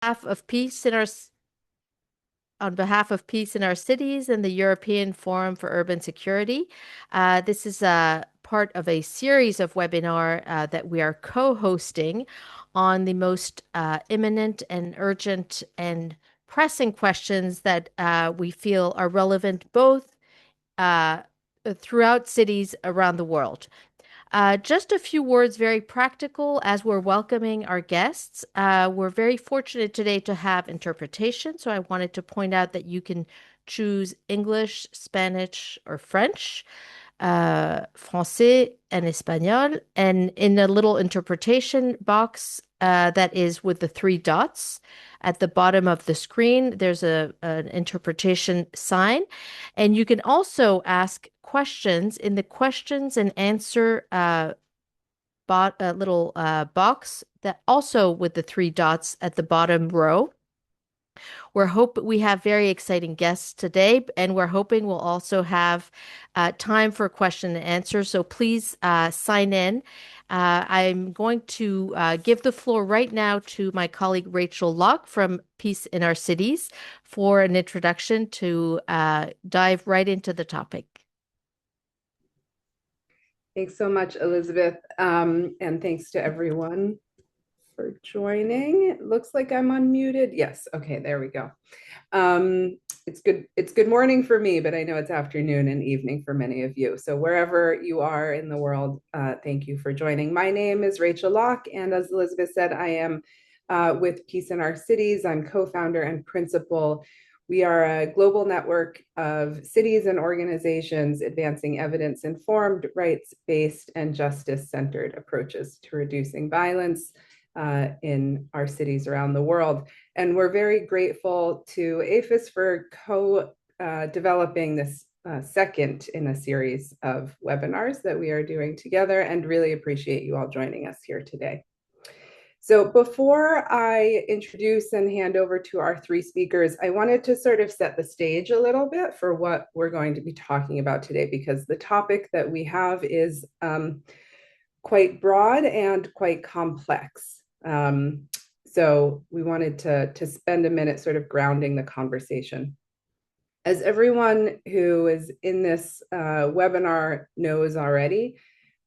behalf of peace in our on behalf of peace in our cities and the European Forum for Urban Security. This is a part of a series of webinar that we are co-hosting on the most imminent and urgent and pressing questions that we feel are relevant both uh, throughout cities around the world. Just a few words, very practical, as we're welcoming our guests. We're very fortunate today to have interpretation, so I wanted to point out that you can choose English, Spanish, or French, Français, and Espanol. And in the little interpretation box that is with the three dots at the bottom of the screen, there's an interpretation sign. And you can also ask questions in the questions and answer little box that also with the three dots at the bottom row. We have very exciting guests today, and we're hoping we'll also have time for question and answer. So please sign in. I'm going to give the floor right now to my colleague Rachel Locke from Peace in Our Cities for an introduction to dive right into the topic. Thanks so much, Elizabeth. And thanks to everyone for joining. It looks like I'm unmuted. Yes. Okay, there we go. It's good morning for me, but I know it's afternoon and evening for many of you. So wherever you are in the world, thank you for joining. My name is Rachel Locke, and as Elizabeth said, I am with Peace in Our Cities. I'm co-founder and principal. We are a global network of cities and organizations advancing evidence-informed, rights-based, and justice-centered approaches to reducing violence in our cities around the world. And we're very grateful to APHIS for co-developing this second in a series of webinars that we are doing together, and really appreciate you all joining us here today. So before I introduce and hand over to our three speakers, I wanted to sort of set the stage a little bit for what we're going to be talking about today, because the topic that we have is quite broad and quite complex. So we wanted to spend a minute sort of grounding the conversation. As everyone who is in this webinar knows already,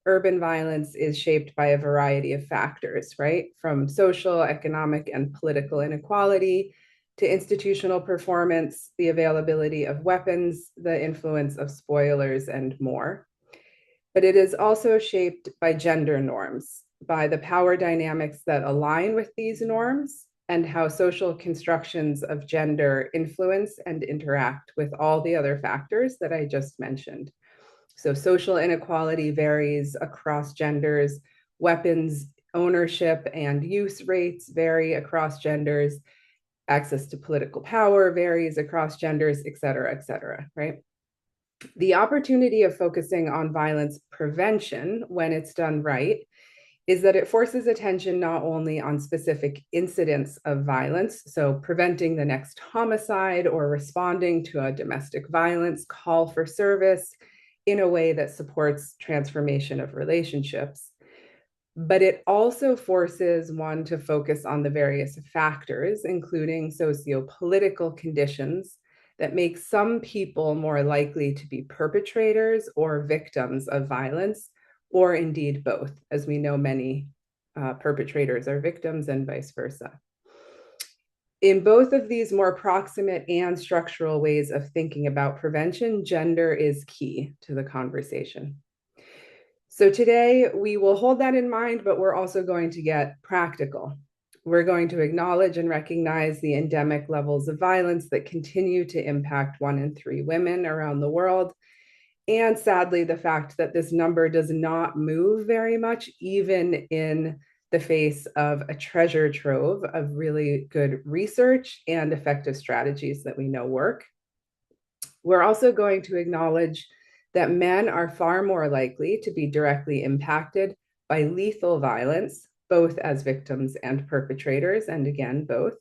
urban violence is shaped by a variety of factors, right? From social, economic, and political inequality to institutional performance, the availability of weapons, the influence of spoilers, and more. But it is also shaped by gender norms, by the power dynamics that align with these norms, and how social constructions of gender influence and interact with all the other factors that I just mentioned. So social inequality varies across genders, weapons ownership and use rates vary across genders, access to political power varies across genders, et cetera, right? The opportunity of focusing on violence prevention when it's done right is that it forces attention not only on specific incidents of violence, so preventing the next homicide or responding to a domestic violence call for service in a way that supports transformation of relationships, but it also forces one to focus on the various factors, including socio-political conditions that make some people more likely to be perpetrators or victims of violence, or indeed both, as we know many perpetrators are victims and vice versa. In both of these more proximate and structural ways of thinking about prevention, gender is key to the conversation. So today we will hold that in mind, but we're also going to get practical. We're going to acknowledge and recognize the endemic levels of violence that continue to impact 1 in 3 women around the world. And sadly, the fact that this number does not move very much, even in the face of a treasure trove of really good research and effective strategies that we know work. We're also going to acknowledge that men are far more likely to be directly impacted by lethal violence, both as victims and perpetrators, and again, both.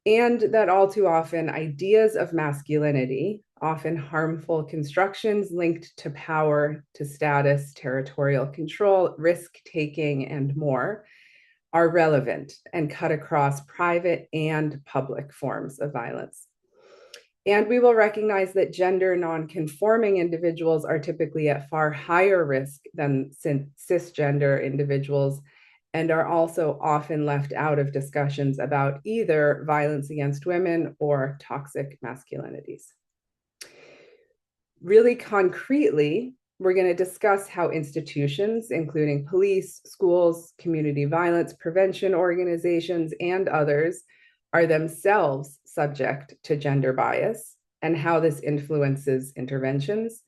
And that all too often ideas of masculinity, often harmful constructions linked to power, to status, territorial control, risk-taking, and more, are relevant and cut across private and public forms of violence. And we will recognize that gender non-conforming individuals are typically at far higher risk than cisgender individuals and are also often left out of discussions about either violence against women or toxic masculinities. Really concretely, we're going to discuss how institutions, including police, schools, community violence prevention organizations, and others, are themselves subject to gender bias and how this influences interventions,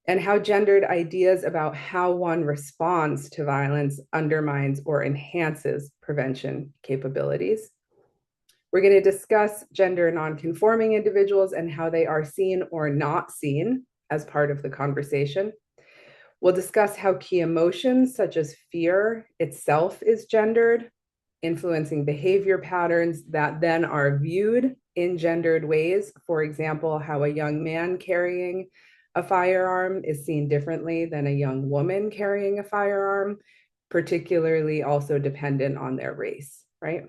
and how gendered ideas about how one responds to violence undermines or enhances prevention capabilities. We're going to discuss gender nonconforming individuals and how they are seen or not seen as part of the conversation. We'll discuss how key emotions, such as fear itself, is gendered, influencing behavior patterns that then are viewed in gendered ways. For example, how a young man carrying a firearm is seen differently than a young woman carrying a firearm, particularly also dependent on their race, right?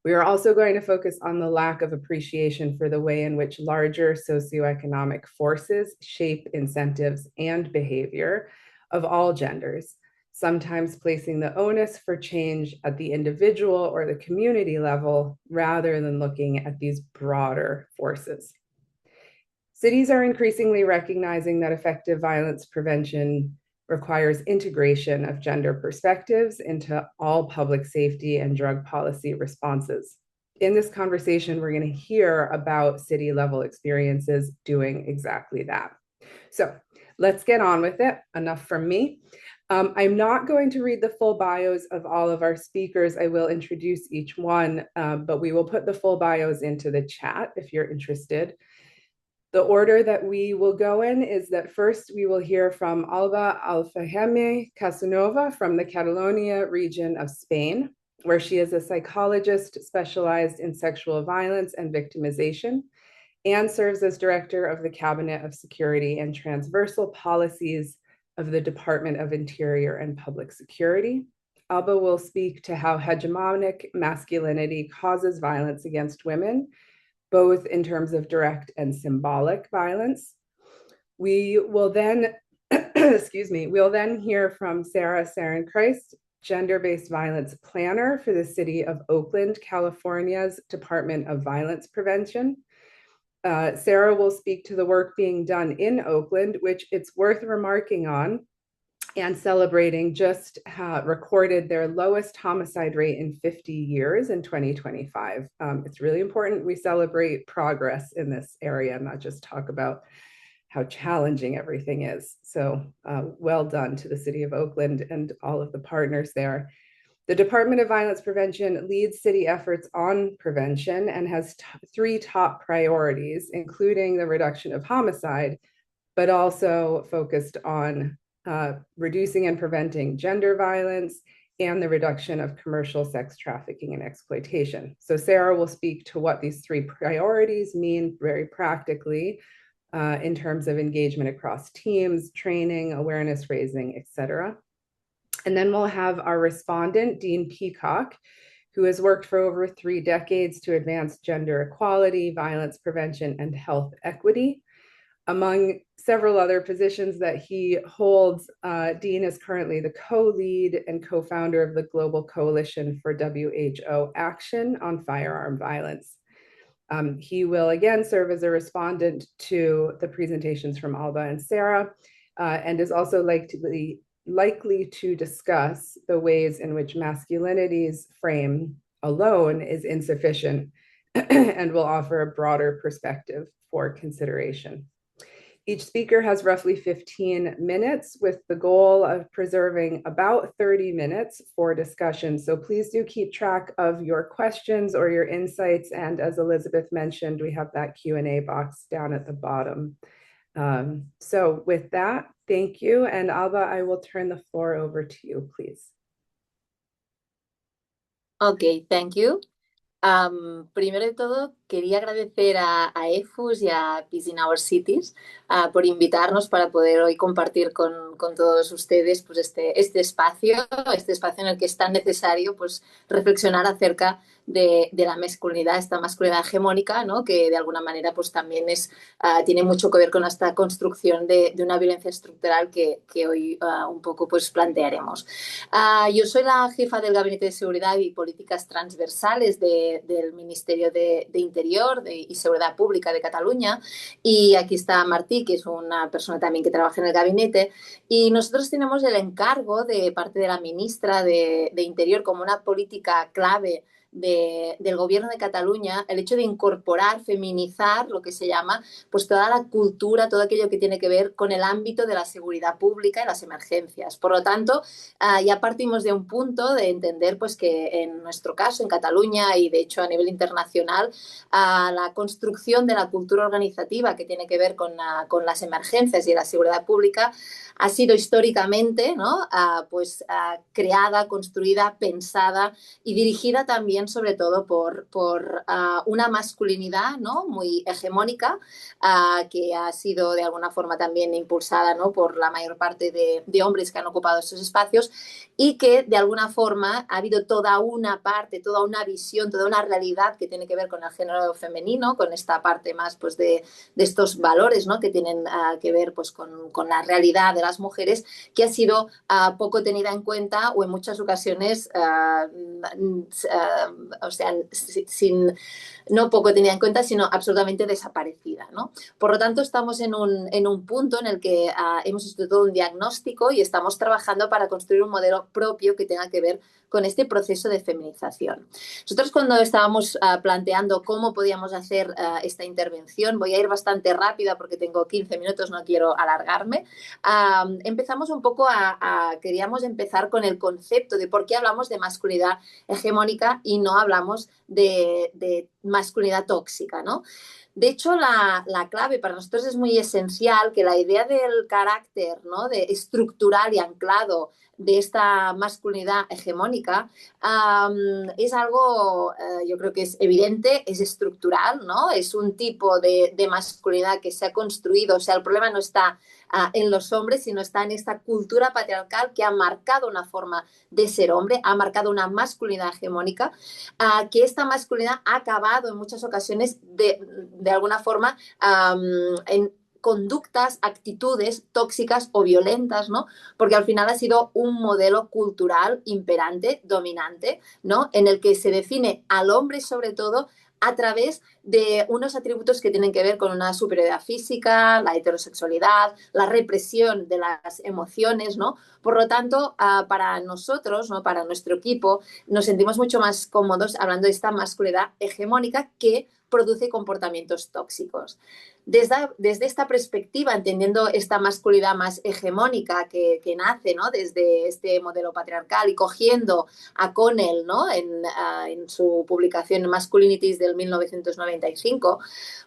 We are also going to focus on the lack of appreciation for the way in which larger socioeconomic forces shape incentives and behavior of all genders, sometimes placing the onus for change at the individual or the community level rather than looking at these broader forces. Cities are increasingly recognizing that effective violence prevention requires integration of gender perspectives into all public safety and drug policy responses. In this conversation, we're going to hear about city level experiences doing exactly that. So let's get on with it. Enough from me. I'm not going to read the full bios of all of our speakers. I will introduce each one, but we will put the full bios into the chat if you're interested. The order that we will go in is that first we will hear from Alba Alfaheme Casanova from the Catalonia region of Spain, where she is a psychologist specialized in sexual violence and victimization, and serves as director of the Cabinet of Security and Transversal Policies of the Department of Interior and Public Security. Alba will speak to how hegemonic masculinity causes violence against women, both in terms of direct and symbolic violence. We will then, we'll then hear from Sarah Sarenchrist, gender-based violence planner for the city of Oakland, California's Department of Violence Prevention. Sarah will speak to the work being done in Oakland, which it's worth remarking on and celebrating just recorded their lowest homicide rate in 50 years in 2025. It's really important we celebrate progress in this area, not just talk about how challenging everything is. So well done to the city of Oakland and all of the partners there. The Department of Violence Prevention leads city efforts on prevention and has three top priorities, including the reduction of homicide, but also focused on reducing and preventing gender violence and the reduction of commercial sex trafficking and exploitation. So Sarah will speak to what these three priorities mean very practically in terms of engagement across teams, training, awareness raising, et cetera. And then we'll have our respondent, Dean Peacock, who has worked for over 3 decades to advance gender equality, violence prevention, and health equity. Among several other positions that he holds, Dean is currently the co-lead and co-founder of the Global Coalition for WHO Action on Firearm Violence. He will again serve as a respondent to the presentations from Alba and Sarah, and is also likely to discuss the ways in which masculinity's frame alone is insufficient and will offer a broader perspective for consideration. Each speaker has roughly 15 minutes with the goal of preserving about 30 minutes for discussion. So please do keep track of your questions or your insights. And as Elizabeth mentioned, we have that Q&A box down at the bottom. So with that, thank you. And Alba, I will turn the floor over to you, please. Okay, thank you. Primero de todo, quería agradecer a EFUS y a Peace in Our Cities por invitarnos para poder hoy compartir con todos ustedes pues este espacio en el que es tan necesario pues, reflexionar acerca de la masculinidad, esta masculinidad hegemónica, ¿no? Que de alguna manera pues, también tiene mucho que ver con esta construcción de una violencia estructural que hoy un poco pues, plantearemos. Yo soy la jefa del Gabinete de Seguridad y Políticas Transversales del Ministerio de Interior y Seguridad Pública de Cataluña. Y aquí está Martí, que es una persona también que trabaja en el gabinete. Y nosotros tenemos el encargo de parte de la ministra de Interior como una política clave del gobierno de Cataluña, el hecho de incorporar, feminizar lo que se llama pues toda la cultura, todo aquello que tiene que ver con el ámbito de la seguridad pública y las emergencias. Por lo tanto, ya partimos de un punto de entender pues, que en nuestro caso, en Cataluña y de hecho a nivel internacional, la construcción de la cultura organizativa que tiene que ver con las emergencias y la seguridad pública ha sido históricamente, ¿no? Creada, construida, pensada y dirigida también sobre todo por una masculinidad, ¿no? Muy hegemónica, que ha sido de alguna forma también impulsada, ¿no? Por la mayor parte de hombres que han ocupado estos espacios y que de alguna forma ha habido toda una parte, toda una visión, toda una realidad que tiene que ver con el género femenino, con esta parte más pues, de estos valores, ¿no? Que tienen que ver pues, con la realidad de las mujeres, que ha sido poco tenida en cuenta o en muchas ocasiones, o sea, no poco tenida en cuenta, sino absolutamente desaparecida, ¿no? Por lo tanto, estamos en un punto en el que hemos hecho todo un diagnóstico y estamos trabajando para construir un modelo propio que tenga que ver con este proceso de feminización. Nosotros cuando estábamos planteando cómo podíamos hacer esta intervención, voy a ir bastante rápida porque tengo 15 minutos, no quiero alargarme, empezamos un poco queríamos empezar con el concepto de por qué hablamos de masculinidad hegemónica y no hablamos de masculinidad tóxica, ¿no? De hecho, la clave para nosotros es muy esencial que la idea del carácter, ¿no? Estructural y anclado de esta masculinidad hegemónica es algo, yo creo que es evidente, es estructural, ¿no? Es un tipo de masculinidad que se ha construido, o sea, el problema no está en los hombres, sino está en esta cultura patriarcal que ha marcado una forma de ser hombre, ha marcado una masculinidad hegemónica, que esta masculinidad ha acabado en muchas ocasiones de alguna forma en conductas, actitudes tóxicas o violentas, ¿no? Porque al final ha sido un modelo cultural imperante, dominante, ¿no? En el que se define al hombre sobre todo a través de unos atributos que tienen que ver con una superioridad física, la heterosexualidad, la represión de las emociones, ¿no? Por lo tanto, para nosotros, ¿no? Para nuestro equipo, nos sentimos mucho más cómodos hablando de esta masculinidad hegemónica que produce comportamientos tóxicos. Desde esta perspectiva, entendiendo esta masculinidad más hegemónica que nace, ¿no? Desde este modelo patriarcal y cogiendo a Connell, ¿no? En su publicación Masculinities del 1995,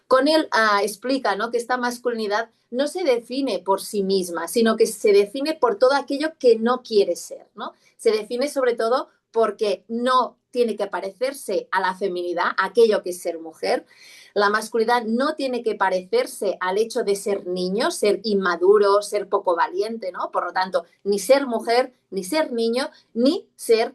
Connell explica, ¿no? Que esta masculinidad no se define por sí misma, sino que se define por todo aquello que no quiere ser, ¿no? Se define sobre todo porque no tiene que parecerse a la feminidad, a aquello que es ser mujer. La masculinidad no tiene que parecerse al hecho de ser niño, ser inmaduro, ser poco valiente, ¿no? Por lo tanto, ni ser mujer, ni ser niño, ni ser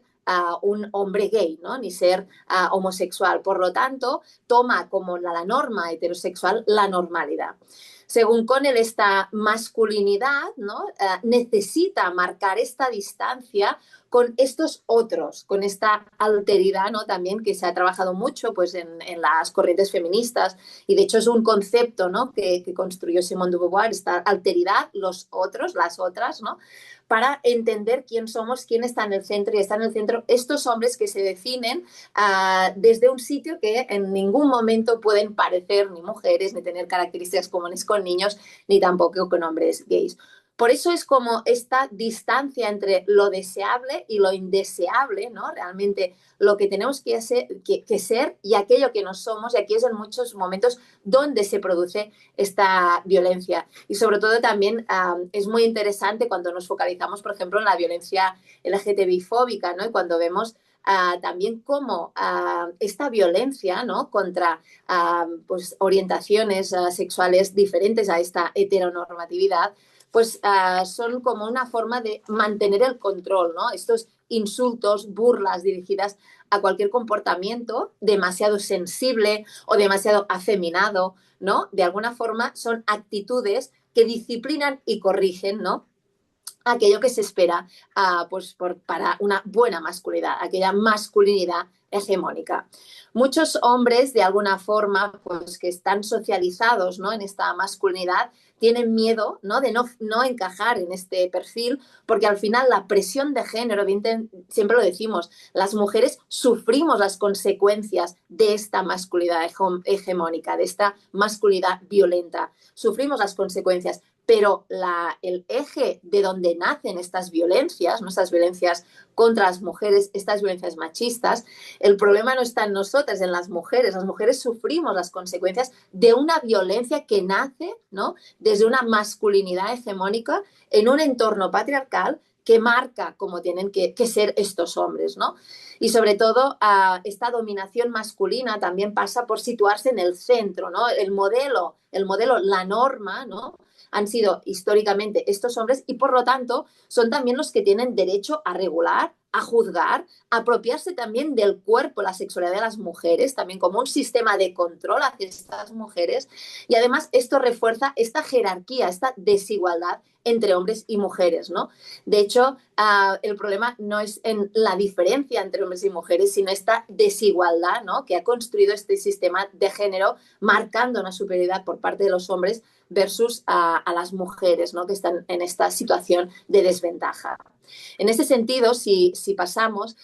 un hombre gay, ¿no? Ni ser homosexual. Por lo tanto, toma como la norma heterosexual la normalidad. Según Connell, esta masculinidad, ¿no? Necesita marcar esta distancia con estos otros, con esta alteridad, ¿no? También que se ha trabajado mucho pues, en las corrientes feministas y de hecho es un concepto, ¿no? que construyó Simone de Beauvoir, esta alteridad, los otros, las otras, ¿no? Para entender quién somos, quién está en el centro y están en el centro estos hombres que se definen desde un sitio que en ningún momento pueden parecer ni mujeres, ni tener características comunes con niños, ni tampoco con hombres gays. Por eso es como esta distancia entre lo deseable y lo indeseable, ¿no? Realmente lo que tenemos que ser y aquello que no somos, y aquí es en muchos momentos donde se produce esta violencia. Y sobre todo también es muy interesante cuando nos focalizamos, por ejemplo, en la violencia LGTBI-fóbica, ¿no? Y cuando vemos también cómo esta violencia, ¿no?, contra pues, orientaciones sexuales diferentes a esta heteronormatividad, pues son como una forma de mantener el control, ¿no? Estos insultos, burlas dirigidas a cualquier comportamiento demasiado sensible o demasiado afeminado, ¿no? De alguna forma son actitudes que disciplinan y corrigen, ¿no?, aquello que se espera pues para una buena masculinidad, aquella masculinidad hegemónica. Muchos hombres, de alguna forma, pues que están socializados, ¿no?, en esta masculinidad, tienen miedo, ¿no?, de no encajar en este perfil, porque al final la presión de género, siempre lo decimos, las mujeres sufrimos las consecuencias de esta masculinidad hegemónica, de esta masculinidad violenta. Sufrimos las consecuencias, pero el eje de donde nacen estas violencias, nuestras violencias contra las mujeres, estas violencias machistas, el problema no está en nosotras, en las mujeres. Las mujeres sufrimos las consecuencias de una violencia que nace, ¿no?, desde una masculinidad hegemónica en un entorno patriarcal que marca cómo tienen que ser estos hombres, ¿no? Y sobre todo, esta dominación masculina también pasa por situarse en el centro, ¿no? El modelo, la norma, ¿no?, han sido históricamente estos hombres y por lo tanto son también los que tienen derecho a regular, a juzgar, a apropiarse también del cuerpo, la sexualidad de las mujeres, también como un sistema de control hacia estas mujeres, y además esto refuerza esta jerarquía, esta desigualdad entre hombres y mujeres, ¿no? De hecho, el problema no es en la diferencia entre hombres y mujeres, sino esta desigualdad, ¿no?, que ha construido este sistema de género, marcando una superioridad por parte de los hombres versus a las mujeres, ¿no?, que están en esta situación de desventaja. En ese sentido, si pasamos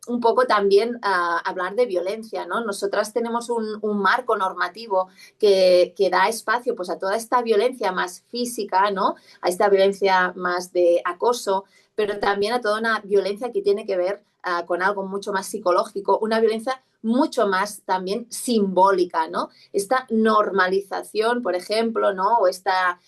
un poco también a hablar de violencia, ¿no? Nosotras tenemos un marco normativo que da espacio, pues, a toda esta violencia más física, ¿no?, a esta violencia más de acoso, pero también a toda una violencia que tiene que ver con algo mucho más psicológico, una violencia mucho más también simbólica, ¿no? Esta normalización, por ejemplo, ¿no?, o esta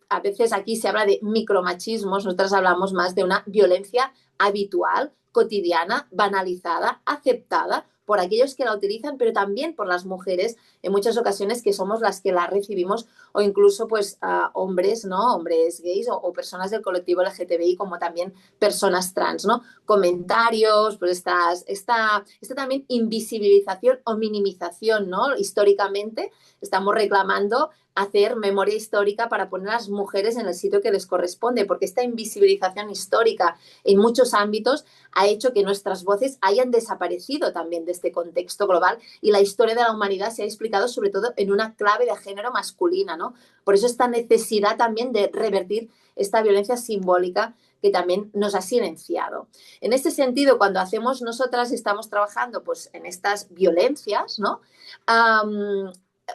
a veces aquí se habla de micromachismos, nosotras hablamos más de una violencia habitual, cotidiana, banalizada, aceptada por aquellos que la utilizan, pero también por las mujeres, en muchas ocasiones que somos las que la recibimos, o incluso pues hombres, ¿no?, hombres gays o personas del colectivo LGTBI, como también personas trans, ¿no? Comentarios, pues esta también invisibilización o minimización, ¿no? Históricamente estamos reclamando hacer memoria histórica para poner a las mujeres en el sitio que les corresponde, porque esta invisibilización histórica en muchos ámbitos ha hecho que nuestras voces hayan desaparecido también de este contexto global y la historia de la humanidad se ha explicado sobre todo en una clave de género masculina, ¿no? Por eso esta necesidad también de revertir esta violencia simbólica que también nos ha silenciado. En este sentido, cuando hacemos nosotras, estamos trabajando pues en estas violencias, ¿no?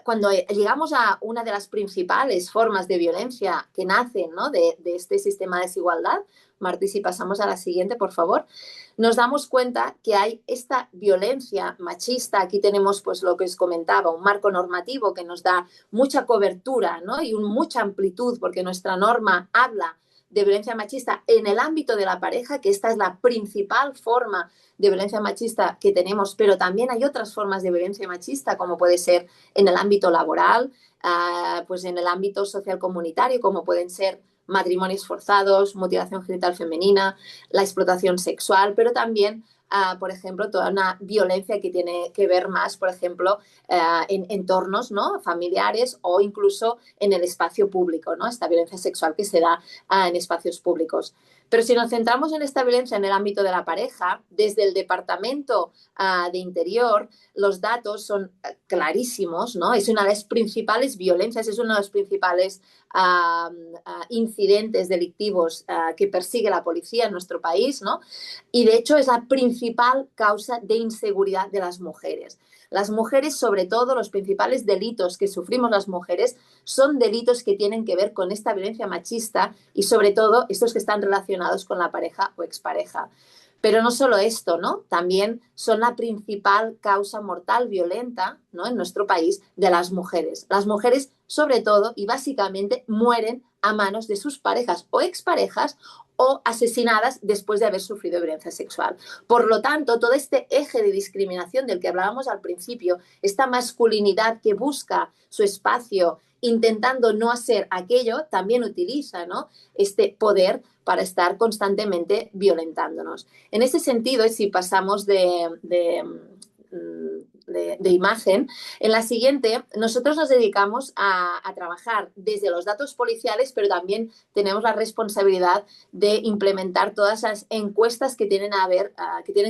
Cuando llegamos a una de las principales formas de violencia que nacen, ¿no?, de este sistema de desigualdad, Martí, si pasamos a la siguiente, por favor, nos damos cuenta que hay esta violencia machista. Aquí tenemos, pues, lo que os comentaba, un marco normativo que nos da mucha cobertura, ¿no?, y mucha amplitud, porque nuestra norma habla de violencia machista en el ámbito de la pareja, que esta es la principal forma de violencia machista que tenemos, pero también hay otras formas de violencia machista, como puede ser en el ámbito laboral, pues en el ámbito social comunitario, como pueden ser matrimonios forzados, mutilación genital femenina, la explotación sexual, pero también, por ejemplo, toda una violencia que tiene que ver más, por ejemplo, en entornos, ¿no?, familiares o incluso en el espacio público, ¿no?, esta violencia sexual que se da en espacios públicos. Pero si nos centramos en esta violencia en el ámbito de la pareja, desde el Departamento de Interior, los datos son clarísimos, ¿no? Es una de las principales violencias, es uno de los principales incidentes delictivos que persigue la policía en nuestro país, ¿no? Y de hecho es la principal causa de inseguridad de las mujeres. Las mujeres, sobre todo, los principales delitos que sufrimos las mujeres son delitos que tienen que ver con esta violencia machista y, sobre todo, estos que están relacionados con la pareja o expareja. Pero no solo esto, ¿no? También son la principal causa mortal violenta, ¿no?, en nuestro país de las mujeres. Las mujeres, sobre todo y básicamente, mueren a manos de sus parejas o exparejas o asesinadas después de haber sufrido violencia sexual. Por lo tanto, todo este eje de discriminación del que hablábamos al principio, esta masculinidad que busca su espacio intentando no hacer aquello, también utiliza, ¿no?, este poder para estar constantemente violentándonos. En ese sentido, si pasamos de imagen, en la siguiente nosotros nos dedicamos a trabajar desde los datos policiales, pero también tenemos la responsabilidad de implementar todas las encuestas que tienen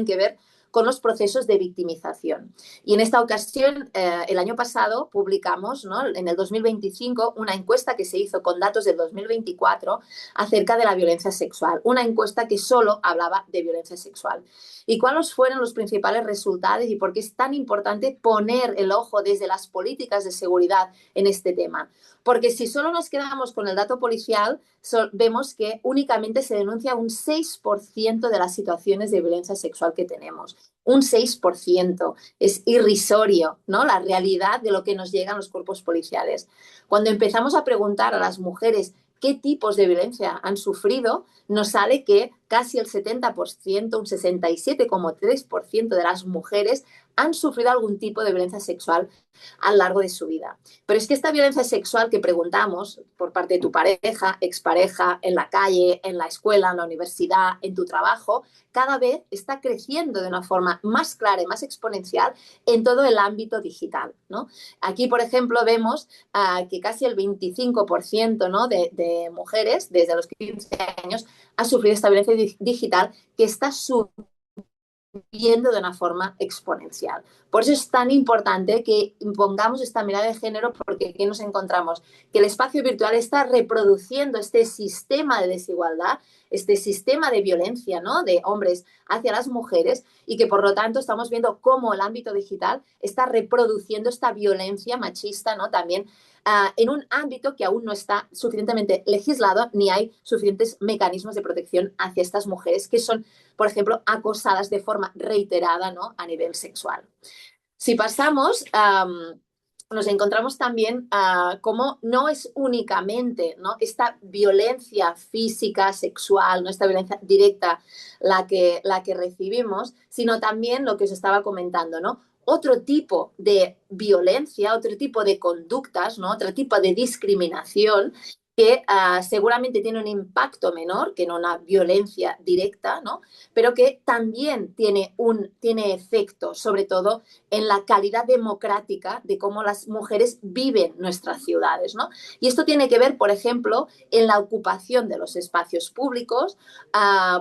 que ver con los procesos de victimización. Y en esta ocasión, el año pasado publicamos, ¿no?, en el 2025, una encuesta que se hizo con datos del 2024 acerca de la violencia sexual, una encuesta que solo hablaba de violencia sexual. ¿Y cuáles fueron los principales resultados y por qué es tan importante poner el ojo desde las políticas de seguridad en este tema? Porque si solo nos quedamos con el dato policial, vemos que únicamente se denuncia un 6% de las situaciones de violencia sexual que tenemos. Un 6%. Es irrisorio, ¿no?, la realidad de lo que nos llega a los cuerpos policiales. Cuando empezamos a preguntar a las mujeres qué tipos de violencia han sufrido, nos sale que casi el 70%, un 67,3% de las mujeres han sufrido algún tipo de violencia sexual a lo largo de su vida. Pero es que esta violencia sexual que preguntamos por parte de tu pareja, expareja, en la calle, en la escuela, en la universidad, en tu trabajo, cada vez está creciendo de una forma más clara y más exponencial en todo el ámbito digital, ¿no? Aquí, por ejemplo, vemos que casi el 25%, ¿no?, de mujeres desde los 15 años ha sufrido esta violencia digital que está viendo de una forma exponencial. Por eso es tan importante que pongamos esta mirada de género, porque aquí nos encontramos que el espacio virtual está reproduciendo este sistema de desigualdad, este sistema de violencia, ¿no?, de hombres hacia las mujeres, y que por lo tanto estamos viendo cómo el ámbito digital está reproduciendo esta violencia machista, ¿no?, también en un ámbito que aún no está suficientemente legislado ni hay suficientes mecanismos de protección hacia estas mujeres que son, por ejemplo, acosadas de forma reiterada, ¿no?, a nivel sexual. Si pasamos, nos encontramos también cómo no es únicamente, ¿no?, esta violencia física, sexual, ¿no?, esta violencia directa la que recibimos, sino también lo que os estaba comentando, ¿no?, otro tipo de violencia, otro tipo de conductas, ¿no?, otro tipo de discriminación que seguramente tiene un impacto menor que en una violencia directa, ¿no?, pero que también tiene efecto, sobre todo, en la calidad democrática de cómo las mujeres viven nuestras ciudades, ¿no? Y esto tiene que ver, por ejemplo, en la ocupación de los espacios públicos,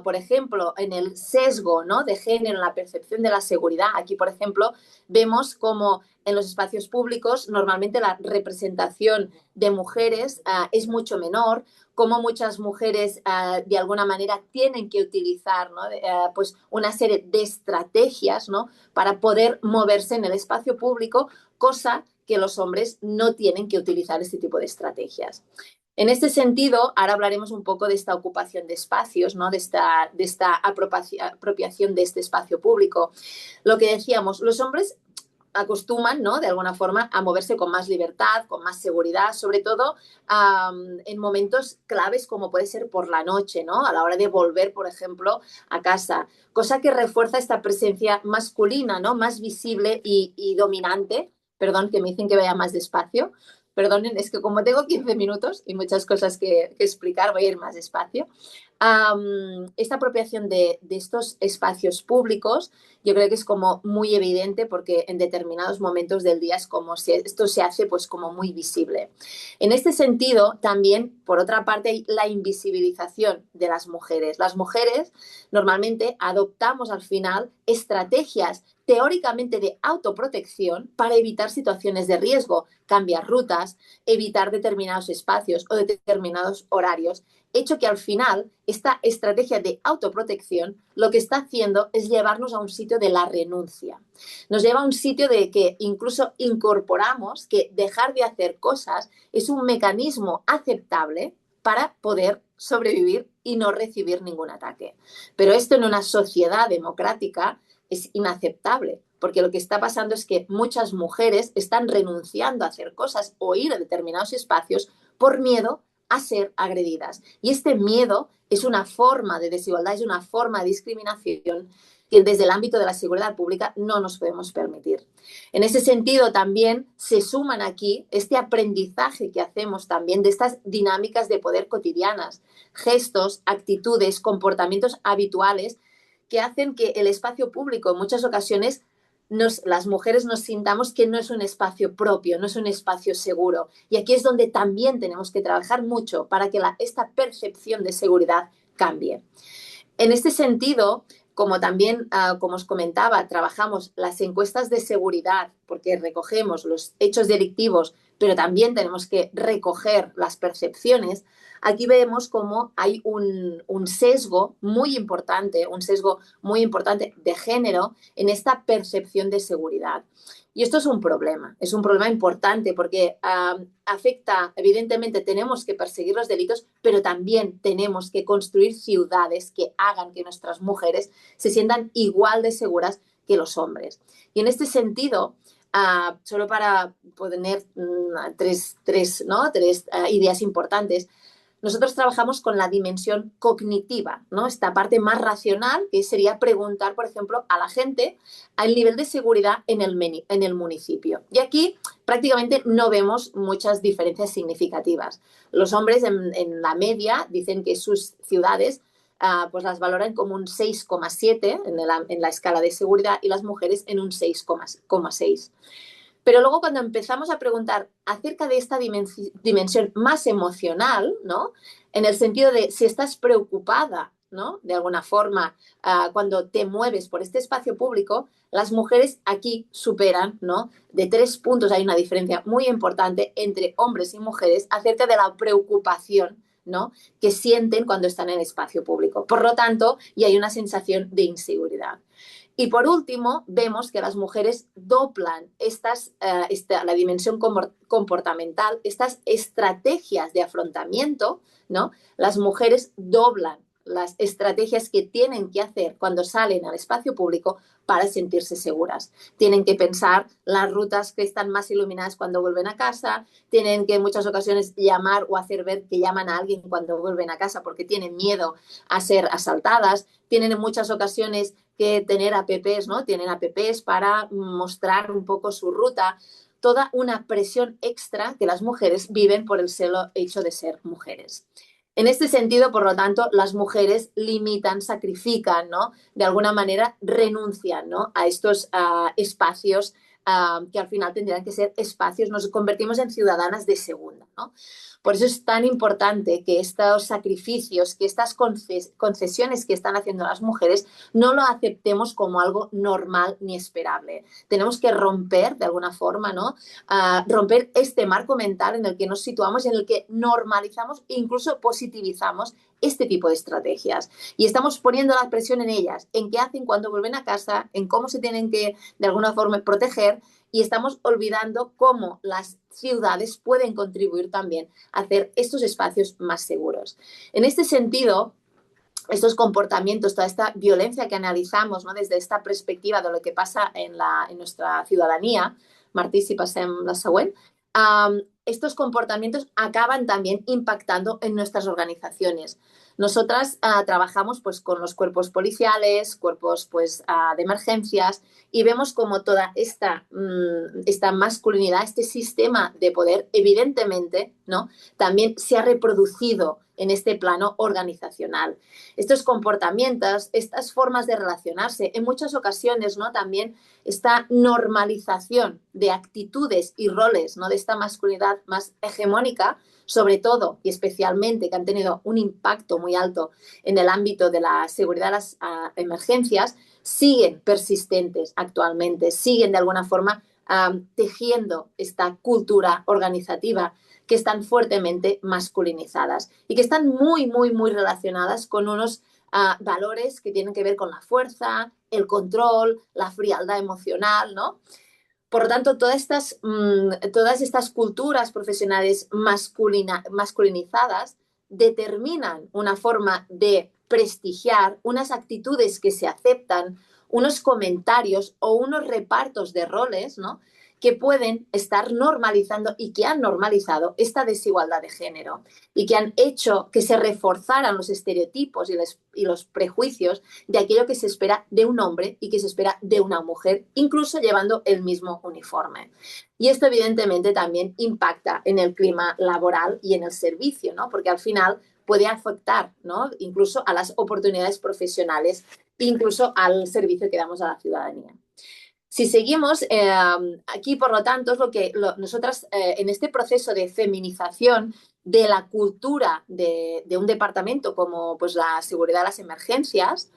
por ejemplo, en el sesgo, ¿no?, de género, en la percepción de la seguridad. Aquí, por ejemplo, vemos cómo en los espacios públicos normalmente la representación de mujeres es mucho menor, como muchas mujeres de alguna manera tienen que utilizar, ¿no?, pues una serie de estrategias, ¿no?, para poder moverse en el espacio público, cosa que los hombres no tienen que utilizar este tipo de estrategias. En este sentido, ahora hablaremos un poco de esta ocupación de espacios, ¿no?, de esta apropiación de este espacio público. Lo que decíamos, los hombres acostumbran, ¿no?, de alguna forma a moverse con más libertad, con más seguridad, sobre todo en momentos claves como puede ser por la noche, ¿no?, a la hora de volver, por ejemplo, a casa, cosa que refuerza esta presencia masculina, ¿no?, más visible y dominante. Perdón, que me dicen que vaya más despacio. Perdonen, es que como tengo 15 minutos y muchas cosas que explicar, voy a ir más despacio. Esta apropiación de estos espacios públicos yo creo que es como muy evidente porque en determinados momentos del día es como si esto se hace pues como muy visible. En este sentido, también, por otra parte, hay la invisibilización de las mujeres. Las mujeres normalmente adoptamos al final estrategias teóricamente de autoprotección para evitar situaciones de riesgo, cambiar rutas, evitar determinados espacios o determinados horarios, hecho que al final esta estrategia de autoprotección lo que está haciendo es llevarnos a un sitio de la renuncia. Nos lleva a un sitio de que incluso incorporamos que dejar de hacer cosas es un mecanismo aceptable para poder sobrevivir y no recibir ningún ataque. Pero esto en una sociedad democrática es inaceptable, porque lo que está pasando es que muchas mujeres están renunciando a hacer cosas o ir a determinados espacios por miedo a ser agredidas. Y este miedo es una forma de desigualdad, es una forma de discriminación que desde el ámbito de la seguridad pública no nos podemos permitir. En ese sentido, también se suman aquí este aprendizaje que hacemos también de estas dinámicas de poder cotidianas, gestos, actitudes, comportamientos habituales que hacen que el espacio público en muchas ocasiones las mujeres nos sintamos que no es un espacio propio, no es un espacio seguro. Y aquí es donde también tenemos que trabajar mucho para que esta percepción de seguridad cambie. En este sentido, como también, como os comentaba, trabajamos las encuestas de seguridad porque recogemos los hechos delictivos, pero también tenemos que recoger las percepciones. Aquí vemos cómo hay un sesgo muy importante de género en esta percepción de seguridad. Y esto es un problema importante porque afecta, evidentemente tenemos que perseguir los delitos, pero también tenemos que construir ciudades que hagan que nuestras mujeres se sientan igual de seguras que los hombres. Y en este sentido, solo para poner tres ideas importantes, nosotros trabajamos con la dimensión cognitiva, ¿no? Esta parte más racional, que sería preguntar, por ejemplo, a la gente al nivel de seguridad en el municipio. Y aquí prácticamente no vemos muchas diferencias significativas. Los hombres en la media dicen que sus ciudades pues las valoran como un 6,7 en la escala de seguridad y las mujeres en un 6,6. Pero luego cuando empezamos a preguntar acerca de esta dimensión más emocional, ¿no? En el sentido de si estás preocupada, ¿no? De alguna forma, cuando te mueves por este espacio público, las mujeres aquí superan, ¿no? De 3 puntos hay una diferencia muy importante entre hombres y mujeres acerca de la preocupación, ¿no? Que sienten cuando están en el espacio público. Por lo tanto, y hay una sensación de inseguridad. Y por último, vemos que las mujeres doblan la dimensión comportamental, estas estrategias de afrontamiento, ¿no? Las mujeres doblan las estrategias que tienen que hacer cuando salen al espacio público para sentirse seguras. Tienen que pensar las rutas que están más iluminadas cuando vuelven a casa, tienen que en muchas ocasiones llamar o hacer ver que llaman a alguien cuando vuelven a casa porque tienen miedo a ser asaltadas, tienen en muchas ocasiones que tener apps, ¿no? Tienen apps para mostrar un poco su ruta, toda una presión extra que las mujeres viven por el solo hecho de ser mujeres. En este sentido, por lo tanto, las mujeres limitan, sacrifican, ¿no? De alguna manera renuncian, ¿no? A estos espacios que al final tendrían que ser espacios, nos convertimos en ciudadanas de segunda, ¿no? Por eso es tan importante que estos sacrificios, que estas concesiones que están haciendo las mujeres, no lo aceptemos como algo normal ni esperable. Tenemos que romper, de alguna forma, ¿no? Romper este marco mental en el que nos situamos, en el que normalizamos e incluso positivizamos este tipo de estrategias. Y estamos poniendo la presión en ellas, en qué hacen cuando vuelven a casa, en cómo se tienen que, de alguna forma, proteger, y estamos olvidando cómo las ciudades pueden contribuir también a hacer estos espacios más seguros. En este sentido, estos comportamientos, toda esta violencia que analizamos, ¿no? Desde esta perspectiva de lo que pasa en nuestra ciudadanía, Martí, si passem la següent, estos comportamientos acaban también impactando en nuestras organizaciones. Nosotras trabajamos pues, con los cuerpos policiales, cuerpos pues, de emergencias, y vemos como toda esta masculinidad, este sistema de poder, evidentemente, ¿no? También se ha reproducido en este plano organizacional. Estos comportamientos, estas formas de relacionarse, en muchas ocasiones, ¿no? También esta normalización de actitudes y roles, ¿no? De esta masculinidad más hegemónica, sobre todo y especialmente que han tenido un impacto muy alto en el ámbito de la seguridad de las emergencias, siguen persistentes actualmente, siguen de alguna forma tejiendo esta cultura organizativa que están fuertemente masculinizadas y que están muy, muy, muy relacionadas con unos valores que tienen que ver con la fuerza, el control, la frialdad emocional, ¿no? Por lo tanto, todas estas culturas profesionales masculinizadas determinan una forma de prestigiar, unas actitudes que se aceptan, unos comentarios o unos repartos de roles, ¿no? que pueden estar normalizando y que han normalizado esta desigualdad de género y que han hecho que se reforzaran los estereotipos y los prejuicios de aquello que se espera de un hombre y que se espera de una mujer, incluso llevando el mismo uniforme. Y esto evidentemente también impacta en el clima laboral y en el servicio, ¿no? Porque al final puede afectar, ¿no?, incluso a las oportunidades profesionales, incluso al servicio que damos a la ciudadanía. Si seguimos, aquí, por lo tanto, es nosotras en este proceso de feminización de la cultura de un departamento como pues, la seguridad de las emergencias,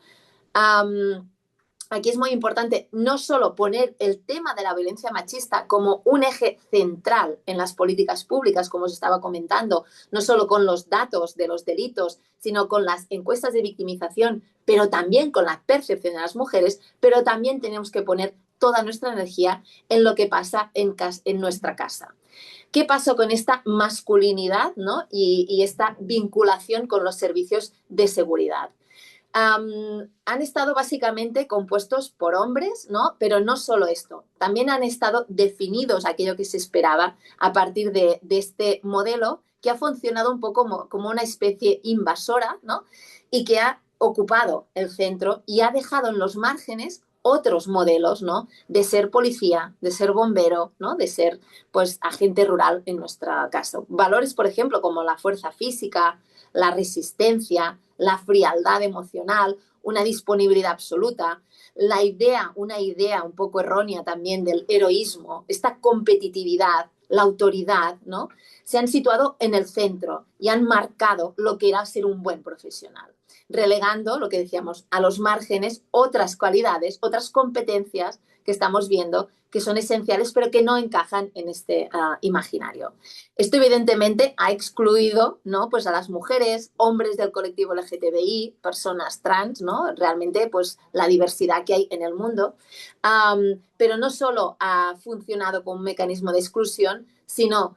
aquí es muy importante no solo poner el tema de la violencia machista como un eje central en las políticas públicas, como os estaba comentando, no solo con los datos de los delitos, sino con las encuestas de victimización, pero también con la percepción de las mujeres, pero también tenemos que poner toda nuestra energía en lo que pasa en nuestra casa. ¿Qué pasó con esta masculinidad, ¿no?, y esta vinculación con los servicios de seguridad? Han estado básicamente compuestos por hombres, ¿no? Pero no solo esto, también han estado definidos aquello que se esperaba a partir de este modelo que ha funcionado un poco como una especie invasora, ¿no?, y que ha ocupado el centro y ha dejado en los márgenes otros modelos, ¿no?, de ser policía, de ser bombero, ¿no?, de ser pues agente rural en nuestro caso. Valores, por ejemplo, como la fuerza física, la resistencia, la frialdad emocional, una disponibilidad absoluta, una idea un poco errónea también del heroísmo, esta competitividad, la autoridad, ¿no?, se han situado en el centro y han marcado lo que era ser un buen profesional, relegando, lo que decíamos, a los márgenes otras cualidades, otras competencias que estamos viendo que son esenciales pero que no encajan en este imaginario. Esto evidentemente ha excluido, ¿no?, pues a las mujeres, hombres del colectivo LGTBI, personas trans, ¿no?, realmente pues la diversidad que hay en el mundo, pero no solo ha funcionado como un mecanismo de exclusión, sino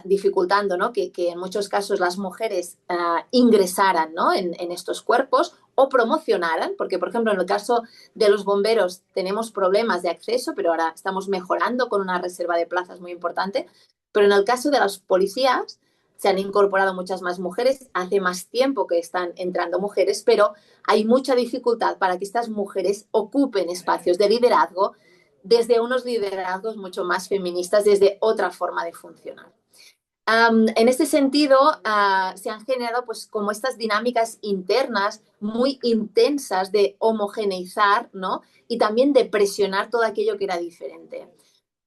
dificultando, ¿no?, que en muchos casos las mujeres ingresaran, ¿no?, en estos cuerpos o promocionaran, porque por ejemplo en el caso de los bomberos tenemos problemas de acceso, pero ahora estamos mejorando con una reserva de plazas muy importante, pero en el caso de los policías se han incorporado muchas más mujeres, hace más tiempo que están entrando mujeres, pero hay mucha dificultad para que estas mujeres ocupen espacios de liderazgo desde unos liderazgos mucho más feministas, desde otra forma de funcionar. En este sentido, se han generado pues, como estas dinámicas internas muy intensas de homogeneizar, ¿no?, y también de presionar todo aquello que era diferente.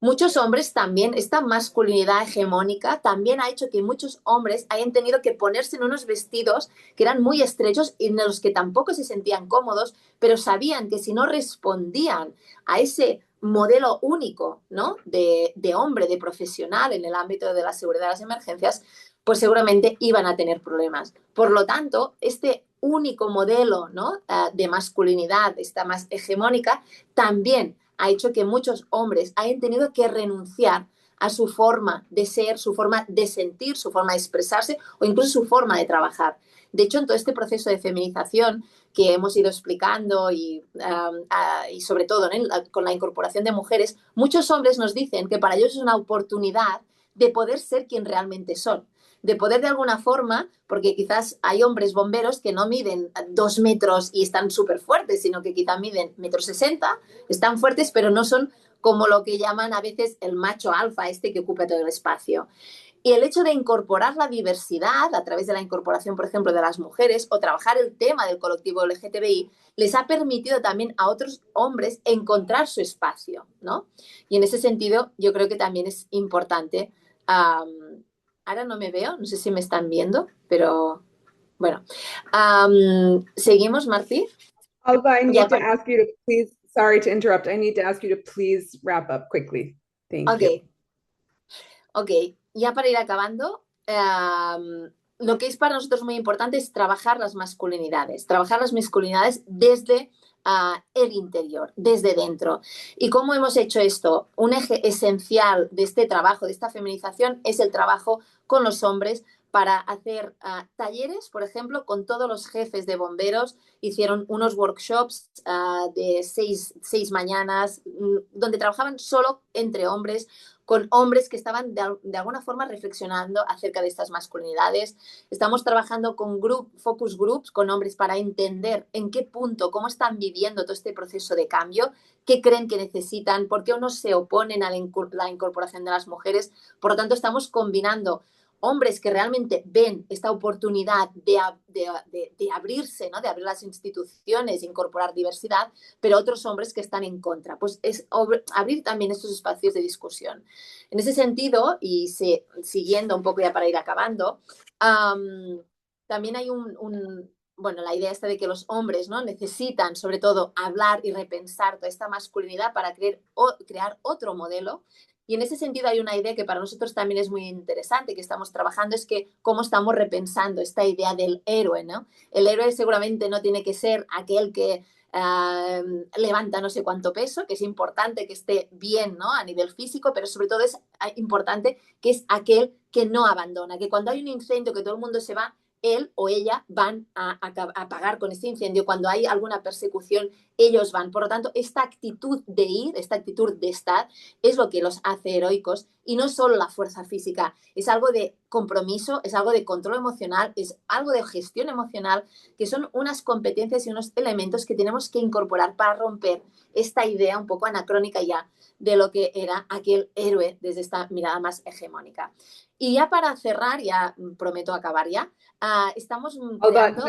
Muchos hombres también, esta masculinidad hegemónica también ha hecho que muchos hombres hayan tenido que ponerse en unos vestidos que eran muy estrechos y en los que tampoco se sentían cómodos, pero sabían que si no respondían a ese modelo único, ¿no?, de hombre, de profesional en el ámbito de la seguridad de las emergencias, pues seguramente iban a tener problemas. Por lo tanto, este único modelo, ¿no?, de masculinidad, esta más hegemónica, también ha hecho que muchos hombres hayan tenido que renunciar a su forma de ser, su forma de sentir, su forma de expresarse o incluso su forma de trabajar. De hecho, en todo este proceso de feminización que hemos ido explicando y sobre todo, ¿no?, con la incorporación de mujeres, muchos hombres nos dicen que para ellos es una oportunidad de poder ser quien realmente son, de poder de alguna forma, porque quizás hay hombres bomberos que no miden 2 metros y están súper fuertes, sino que quizás miden 1,60 m, están fuertes, pero no son como lo que llaman a veces el macho alfa, este que ocupa todo el espacio. Y el hecho de incorporar la diversidad a través de la incorporación, por ejemplo, de las mujeres o trabajar el tema del colectivo LGTBI, les ha permitido también a otros hombres encontrar su espacio, ¿no? Y en ese sentido, yo creo que también es importante. Ahora no me veo, no sé si me están viendo, pero bueno. ¿Seguimos, Martí? Alba, I Ya need to ask you to please, sorry to interrupt, I need to ask you to please wrap up quickly. Thank you. Ok, ya para ir acabando, lo que es para nosotros muy importante es trabajar las masculinidades desde el interior, desde dentro. ¿Y cómo hemos hecho esto? Un eje esencial de este trabajo, de esta feminización, es el trabajo con los hombres para hacer talleres, por ejemplo, con todos los jefes de bomberos. Hicieron unos workshops de seis mañanas donde trabajaban solo entre hombres, con hombres que estaban de alguna forma reflexionando acerca de estas masculinidades. Estamos trabajando con focus groups, con hombres para entender en qué punto, cómo están viviendo todo este proceso de cambio, qué creen que necesitan, por qué unos se oponen a la incorporación de las mujeres. Por lo tanto, estamos combinando hombres que realmente ven esta oportunidad de abrirse, ¿no? De abrir las instituciones, incorporar diversidad, pero otros hombres que están en contra. Pues es abrir también estos espacios de discusión. En ese sentido, y siguiendo un poco ya para ir acabando, también hay bueno, la idea esta de que los hombres, ¿no? Necesitan sobre todo hablar y repensar toda esta masculinidad para crear otro modelo. Y en ese sentido hay una idea que para nosotros también es muy interesante, que estamos trabajando, es que cómo estamos repensando esta idea del héroe, ¿no? El héroe seguramente no tiene que ser aquel que levanta no sé cuánto peso, que es importante que esté bien, ¿no? A nivel físico, pero sobre todo es importante que es aquel que no abandona, que cuando hay un incendio, que todo el mundo se va, él o ella van a apagar con este incendio. Cuando hay alguna persecución, ellos van. Por lo tanto, esta actitud de ir, esta actitud de estar, es lo que los hace heroicos y no solo la fuerza física. Es algo de compromiso, es algo de control emocional, es algo de gestión emocional, que son unas competencias y unos elementos que tenemos que incorporar para romper esta idea un poco anacrónica ya de lo que era aquel héroe desde esta mirada más hegemónica. Y ya para cerrar, ya prometo acabar ya, estamos creando... No,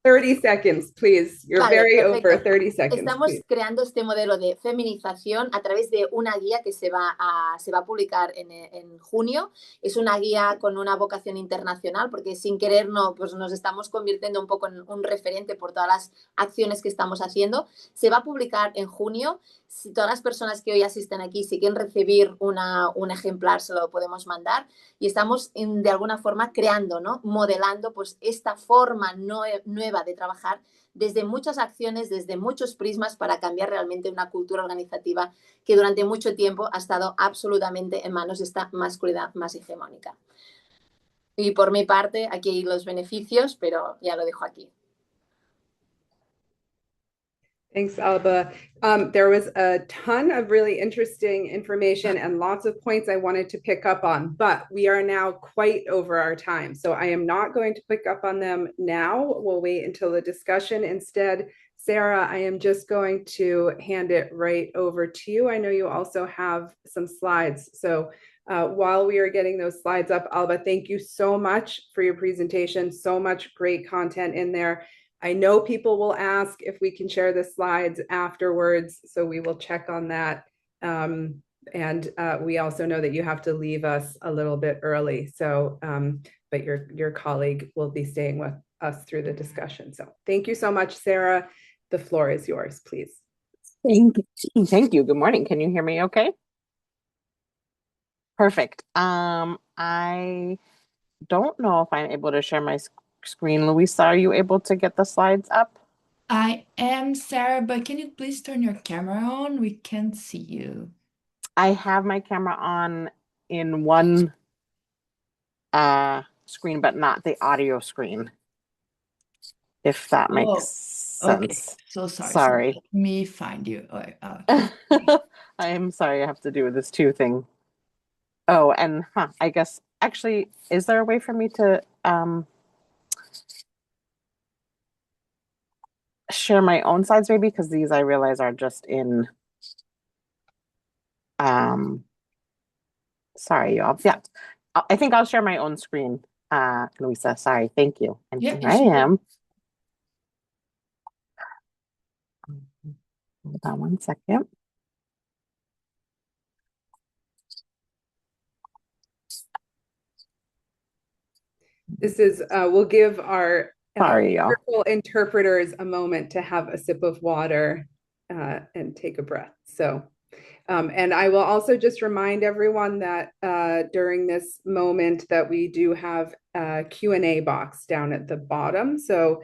30 seconds, please. You're Vale, very perfecto. over 30 seconds. Estamos please. creando este modelo de feminización a través de una guía que se va a publicar en junio. Es una guía con una vocación internacional porque sin querer pues nos estamos convirtiendo un poco en un referente por todas las acciones que estamos haciendo. Se va a publicar en junio. Si todas las personas que hoy asisten aquí, si quieren recibir un ejemplar, se lo podemos mandar. Y estamos de alguna forma creando, ¿no? Modelando pues esta forma nueva de trabajar desde muchas acciones, desde muchos prismas para cambiar realmente una cultura organizativa que durante mucho tiempo ha estado absolutamente en manos de esta masculinidad más hegemónica. Y por mi parte, aquí hay los beneficios, pero ya lo dejo aquí. Thanks, Alba. There was a ton of really interesting information and lots of points I wanted to pick up on, but we are now quite over our time. So I am not going to pick up on them now. We'll wait until the discussion. Instead, Sarah, I am just going to hand it right over to you. I know you also have some slides. So while we are getting those slides up, Alba, thank you so much for your presentation. So much great content in there. I know people will ask if we can share the slides afterwards, so we will check on that. And we also know that you have to leave us a little bit early. So, but your colleague will be staying with us through the discussion. So thank you so much, Sarah. The floor is yours, please. Thank you. Thank you. Good morning. Can you hear me okay? Perfect. I don't know if I'm able to share my screen. Luisa, are you able to get the slides up? I am, Sarah, but can you please turn your camera on? We can't see you. I have my camera on in one screen, but not the audio screen. If that makes sense. Okay, so sorry. Sorry. So let me find you. I am sorry I have to do this too thing. Oh, and I guess actually, is there a way for me to share my own slides maybe? Because these I realize are just in sorry, y'all. Yeah. I think I'll share my own screen. Luisa, sorry, thank you. And Yeah, here I am. Hold on one second. This is, we'll give our Sorry, y'all. interpreters a moment to have a sip of water and take a breath. So, and I will also just remind everyone that during this moment that we do have a Q&A box down at the bottom. So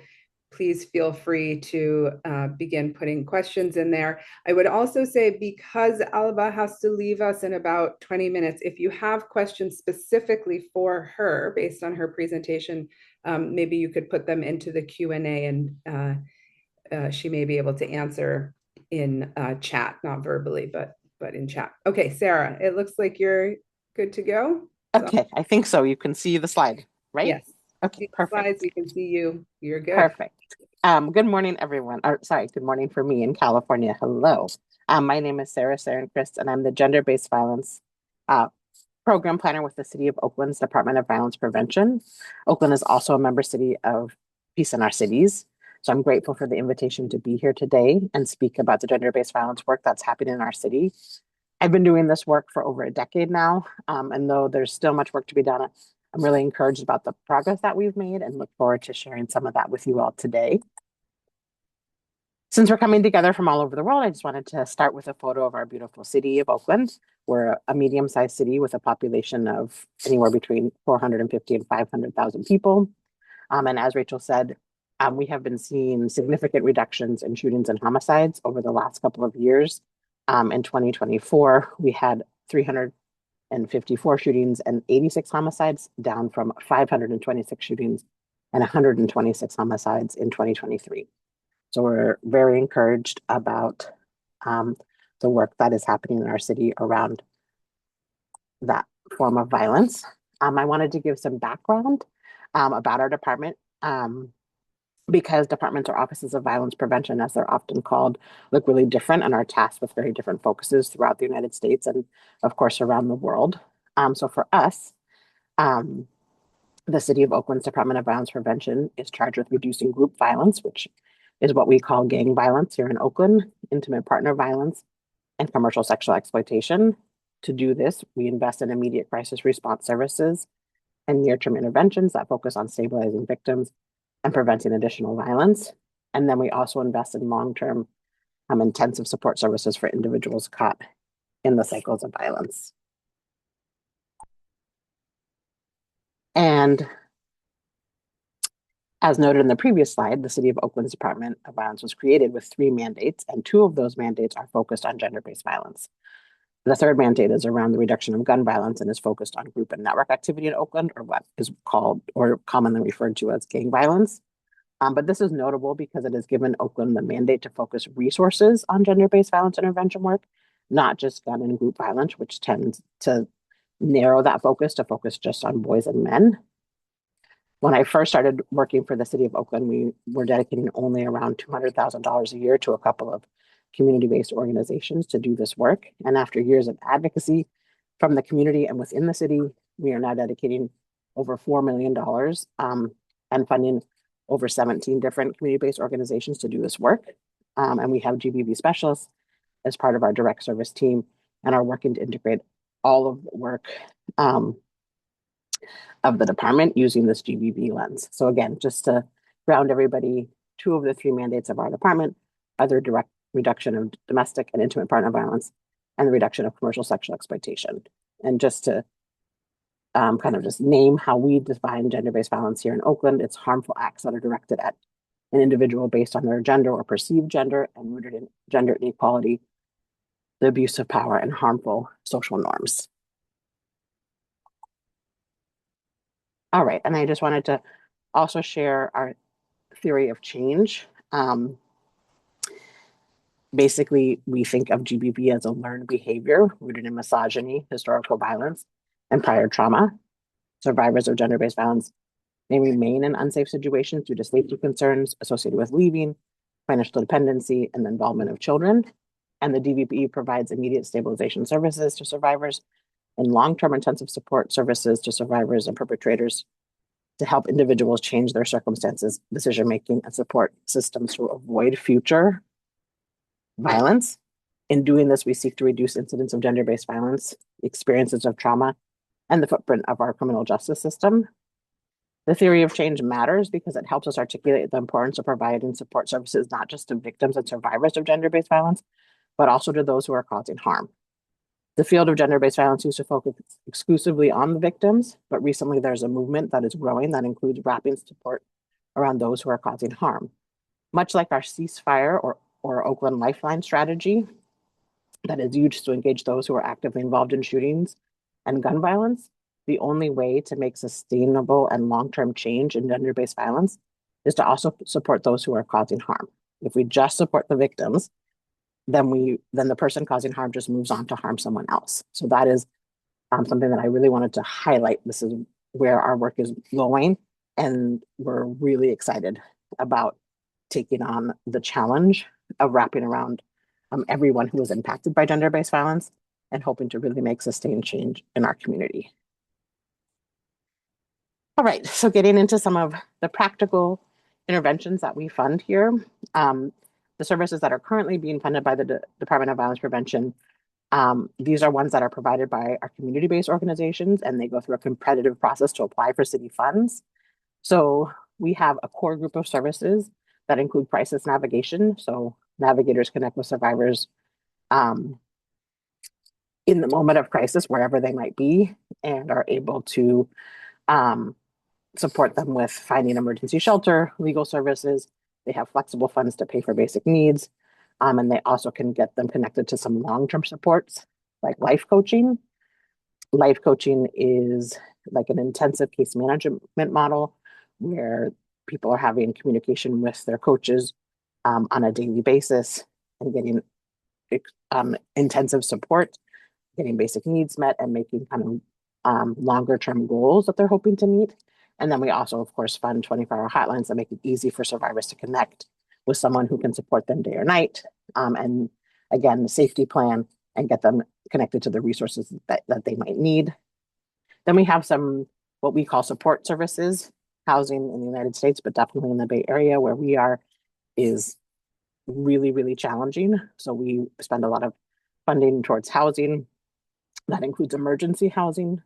please feel free to begin putting questions in there. I would also say, because Alba has to leave us in about 20 minutes, if you have questions specifically for her based on her presentation, maybe you could put them into the Q&A, and she may be able to answer in chat, not verbally, but in chat. Okay, Sarah, it looks like you're good to go. Okay, I think so. You can see the slide, right? Yes. Okay, perfect. Slides, you can see you. You're good. Perfect. Good morning, everyone. Sorry, good morning for me in California. Hello. My name is Sarah Sarenkrist, and I'm the gender-based violence program planner with the City of Oakland's Department of Violence Prevention. Oakland is also a member city of Peace in Our Cities. So I'm grateful for the invitation to be here today and speak about the gender-based violence work that's happening in our city. I've been doing this work for over a decade now, and though there's still much work to be done, I'm really encouraged about the progress that we've made and look forward to sharing some of that with you all today. Since we're coming together from all over the world, I just wanted to start with a photo of our beautiful city of Oakland. We're a medium-sized city with a population of anywhere between 450 and 500,000 people. And as Rachel said, we have been seeing significant reductions in shootings and homicides over the last couple of years. In 2024, we had 354 shootings and 86 homicides, down from 526 shootings and 126 homicides in 2023. So we're very encouraged about the work that is happening in our city around that form of violence. I wanted to give some background about our department, because departments or offices of violence prevention, as they're often called, look really different and are tasked with very different focuses throughout the United States and, of course, around the world. So for us, the City of Oakland's Department of Violence Prevention is charged with reducing group violence, which is what we call gang violence here in Oakland, intimate partner violence, and commercial sexual exploitation. To do this, we invest in immediate crisis response services and near-term interventions that focus on stabilizing victims and preventing additional violence. And then we also invest in long-term intensive support services for individuals caught in the cycles of violence. And as noted in the previous slide, the City of Oakland's Department of Violence was created with 3 mandates, and 2 of those mandates are focused on gender-based violence. The third mandate is around the reduction of gun violence and is focused on group and network activity in Oakland, or what is called or commonly referred to as gang violence. But this is notable because it has given Oakland the mandate to focus resources on gender-based violence intervention work, not just gun and group violence, which tends to narrow that focus to focus just on boys and men. When I first started working for the City of Oakland, we were dedicating only around $200,000 a year to a couple of community-based organizations to do this work. And after years of advocacy from the community and within the city, we are now dedicating over $4 million and funding over 17 different community-based organizations to do this work. And we have GBV specialists as part of our direct service team and are working to integrate all of the work of the department using this GBV lens. So again, just to ground everybody, 2 of the 3 mandates of our department are the direct reduction of domestic and intimate partner violence and the reduction of commercial sexual exploitation. And just to kind of just name how we define gender-based violence here in Oakland, it's harmful acts that are directed at an individual based on their gender or perceived gender and rooted in gender inequality, the abuse of power, and harmful social norms. All right, and I just wanted to also share our theory of change. Basically, we think of GBV as a learned behavior rooted in misogyny, historical violence, and prior trauma. Survivors of gender-based violence may remain in unsafe situations due to safety concerns associated with leaving, financial dependency, and the involvement of children. And the DVP provides immediate stabilization services to survivors and long-term intensive support services to survivors and perpetrators to help individuals change their circumstances, decision-making, and support systems to avoid future violence. In doing this, we seek to reduce incidents of gender-based violence, experiences of trauma, and the footprint of our criminal justice system. The theory of change matters because it helps us articulate the importance of providing support services not just to victims and survivors of gender-based violence, but also to those who are causing harm. The field of gender-based violence used to focus exclusively on the victims, but recently there's a movement that is growing that includes wrapping support around those who are causing harm. Much like our ceasefire or Oakland Lifeline strategy, that is used to engage those who are actively involved in shootings and gun violence, the only way to make sustainable and long-term change in gender-based violence is to also support those who are causing harm. If we just support the victims, then the person causing harm just moves on to harm someone else. So that is something that I really wanted to highlight. This is where our work is going, and we're really excited about taking on the challenge of wrapping around everyone who is impacted by gender-based violence and hoping to really make sustained change in our community. All right, so getting into some of the practical interventions that we fund here. The services that are currently being funded by the Department of Violence Prevention, these are ones that are provided by our community-based organizations, and they go through a competitive process to apply for city funds. So we have a core group of services that include crisis navigation. So navigators connect with survivors in the moment of crisis, wherever they might be, and are able to support them with finding emergency shelter, legal services. They have flexible funds to pay for basic needs. And they also can get them connected to some long-term supports like life coaching. Life coaching is like an intensive case management model where people are having communication with their coaches on a daily basis and getting intensive support, getting basic needs met, and making kind of longer term goals that they're hoping to meet. And then we also, of course, fund 24-hour hotlines that make it easy for survivors to connect with someone who can support them day or night. And again, the safety plan, and get them connected to the resources that they might need. Then we have some what we call support services. Housing in the United States, but definitely in the Bay Area where we are, is really, really challenging. So we spend a lot of funding towards housing. That includes emergency housing,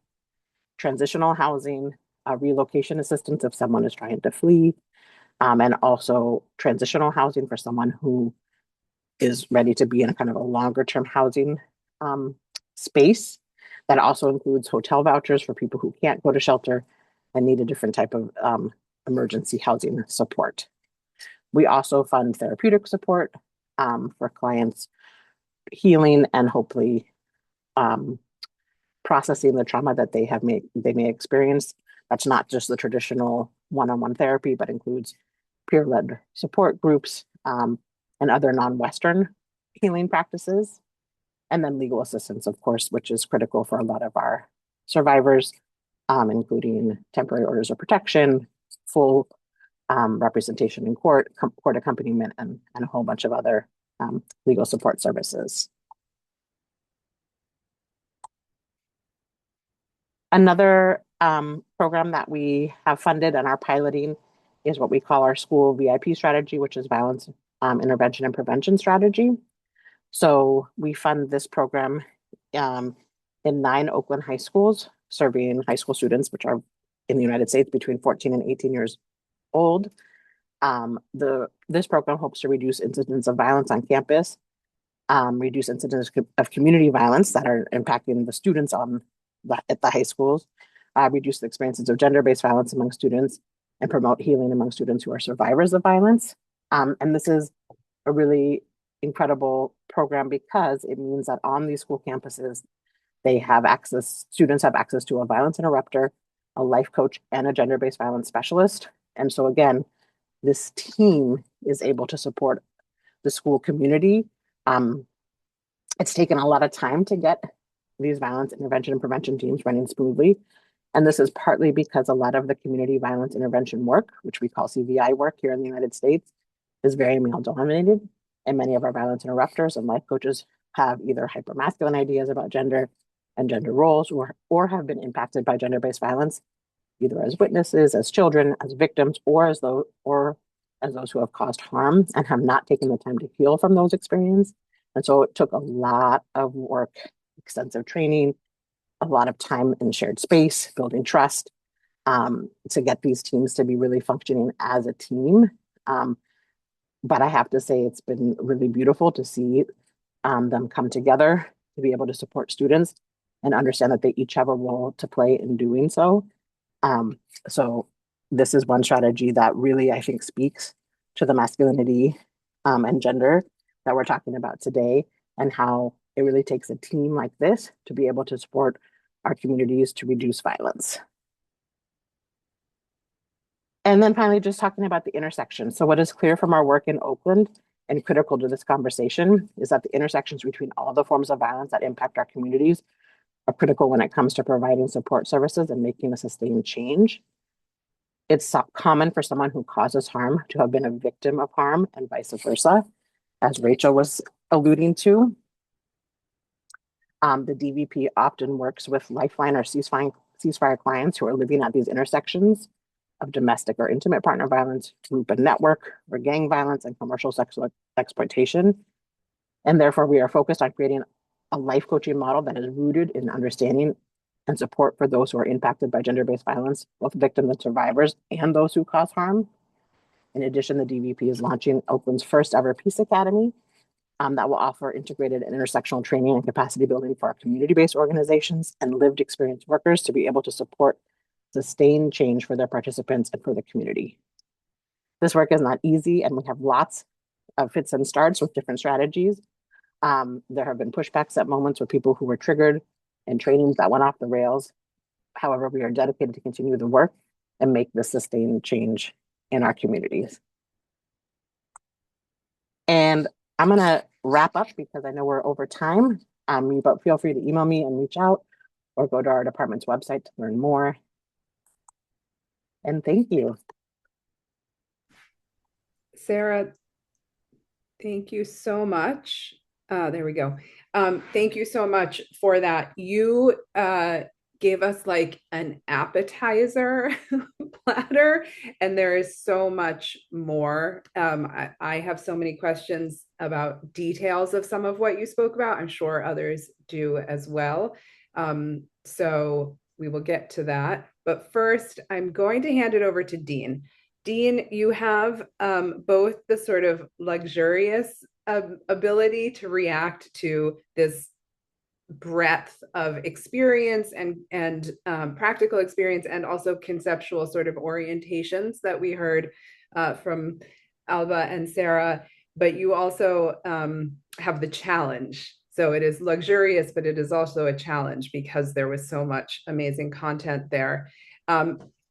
transitional housing, relocation assistance if someone is trying to flee, and also transitional housing for someone who is ready to be in a kind of a longer term housing space. That also includes hotel vouchers for people who can't go to shelter and need a different type of emergency housing support. We also fund therapeutic support for clients healing and hopefully processing the trauma that they may experience. That's not just the traditional one-on-one therapy, but includes peer-led support groups and other non-Western healing practices. And then legal assistance, of course, which is critical for a lot of our survivors, including temporary orders of protection, full representation in court, court accompaniment, and a whole bunch of other legal support services. Another program that we have funded and are piloting is what we call our school VIP strategy, which is violence intervention and prevention strategy. So we fund this program in 9 Oakland high schools, serving high school students, which are in the United States between 14 and 18 years old. This program hopes to reduce incidents of violence on campus, reduce incidents of community violence that are impacting the students at the high schools, reduce the experiences of gender-based violence among students, and promote healing among students who are survivors of violence. And this is a really incredible program because it means that on these school campuses, students have access to a violence interrupter, a life coach, and a gender-based violence specialist. And so again, this team is able to support the school community. It's taken a lot of time to get these violence intervention and prevention teams running smoothly. And this is partly because a lot of the community violence intervention work, which we call CVI work here in the United States, is very male dominated. And many of our violence interrupters and life coaches have either hypermasculine ideas about gender and gender roles, or have been impacted by gender-based violence, either as witnesses, as children, as victims, or as those who have caused harm and have not taken the time to heal from those experiences. And so it took a lot of work, extensive training, a lot of time in shared space, building trust, to get these teams to be really functioning as a team. But I have to say, it's been really beautiful to see them come together to be able to support students and understand that they each have a role to play in doing so. So this is one strategy that really, I think, speaks to the masculinity and gender that we're talking about today, and how it really takes a team like this to be able to support our communities to reduce violence. And then finally, just talking about the intersection. So what is clear from our work in Oakland and critical to this conversation is that the intersections between all the forms of violence that impact our communities are critical when it comes to providing support services and making a sustained change. It's common for someone who causes harm to have been a victim of harm and vice versa, as Rachel was alluding to. The DVP often works with Lifeline or ceasefire clients who are living at these intersections of domestic or intimate partner violence, group and network, or gang violence and commercial sexual exploitation. And therefore, we are focused on creating a life coaching model that is rooted in understanding and support for those who are impacted by gender-based violence, both victims and survivors, and those who cause harm. In addition, the DVP is launching Oakland's first ever Peace Academy that will offer integrated and intersectional training and capacity building for our community-based organizations and lived experience workers to be able to support sustained change for their participants and for the community. This work is not easy, and we have lots of fits and starts with different strategies. There have been pushbacks at moments with people who were triggered and trainings that went off the rails. However, we are dedicated to continue the work and make this sustained change in our communities. And I'm going to wrap up because I know we're over time, but feel free to email me and reach out or go to our department's website to learn more. And thank you. Sarah, thank you so much. There we go. Thank you so much for that. You gave us like an appetizer platter, and there is so much more. I have so many questions about details of some of what you spoke about. I'm sure others do as well. So we will get to that. But first, I'm going to hand it over to Dean. Dean, you have both the sort of luxurious ability to react to this breadth of experience and practical experience, and also conceptual sort of orientations that we heard from Alba and Sarah, but you also have the challenge. So it is luxurious, but it is also a challenge because there was so much amazing content there.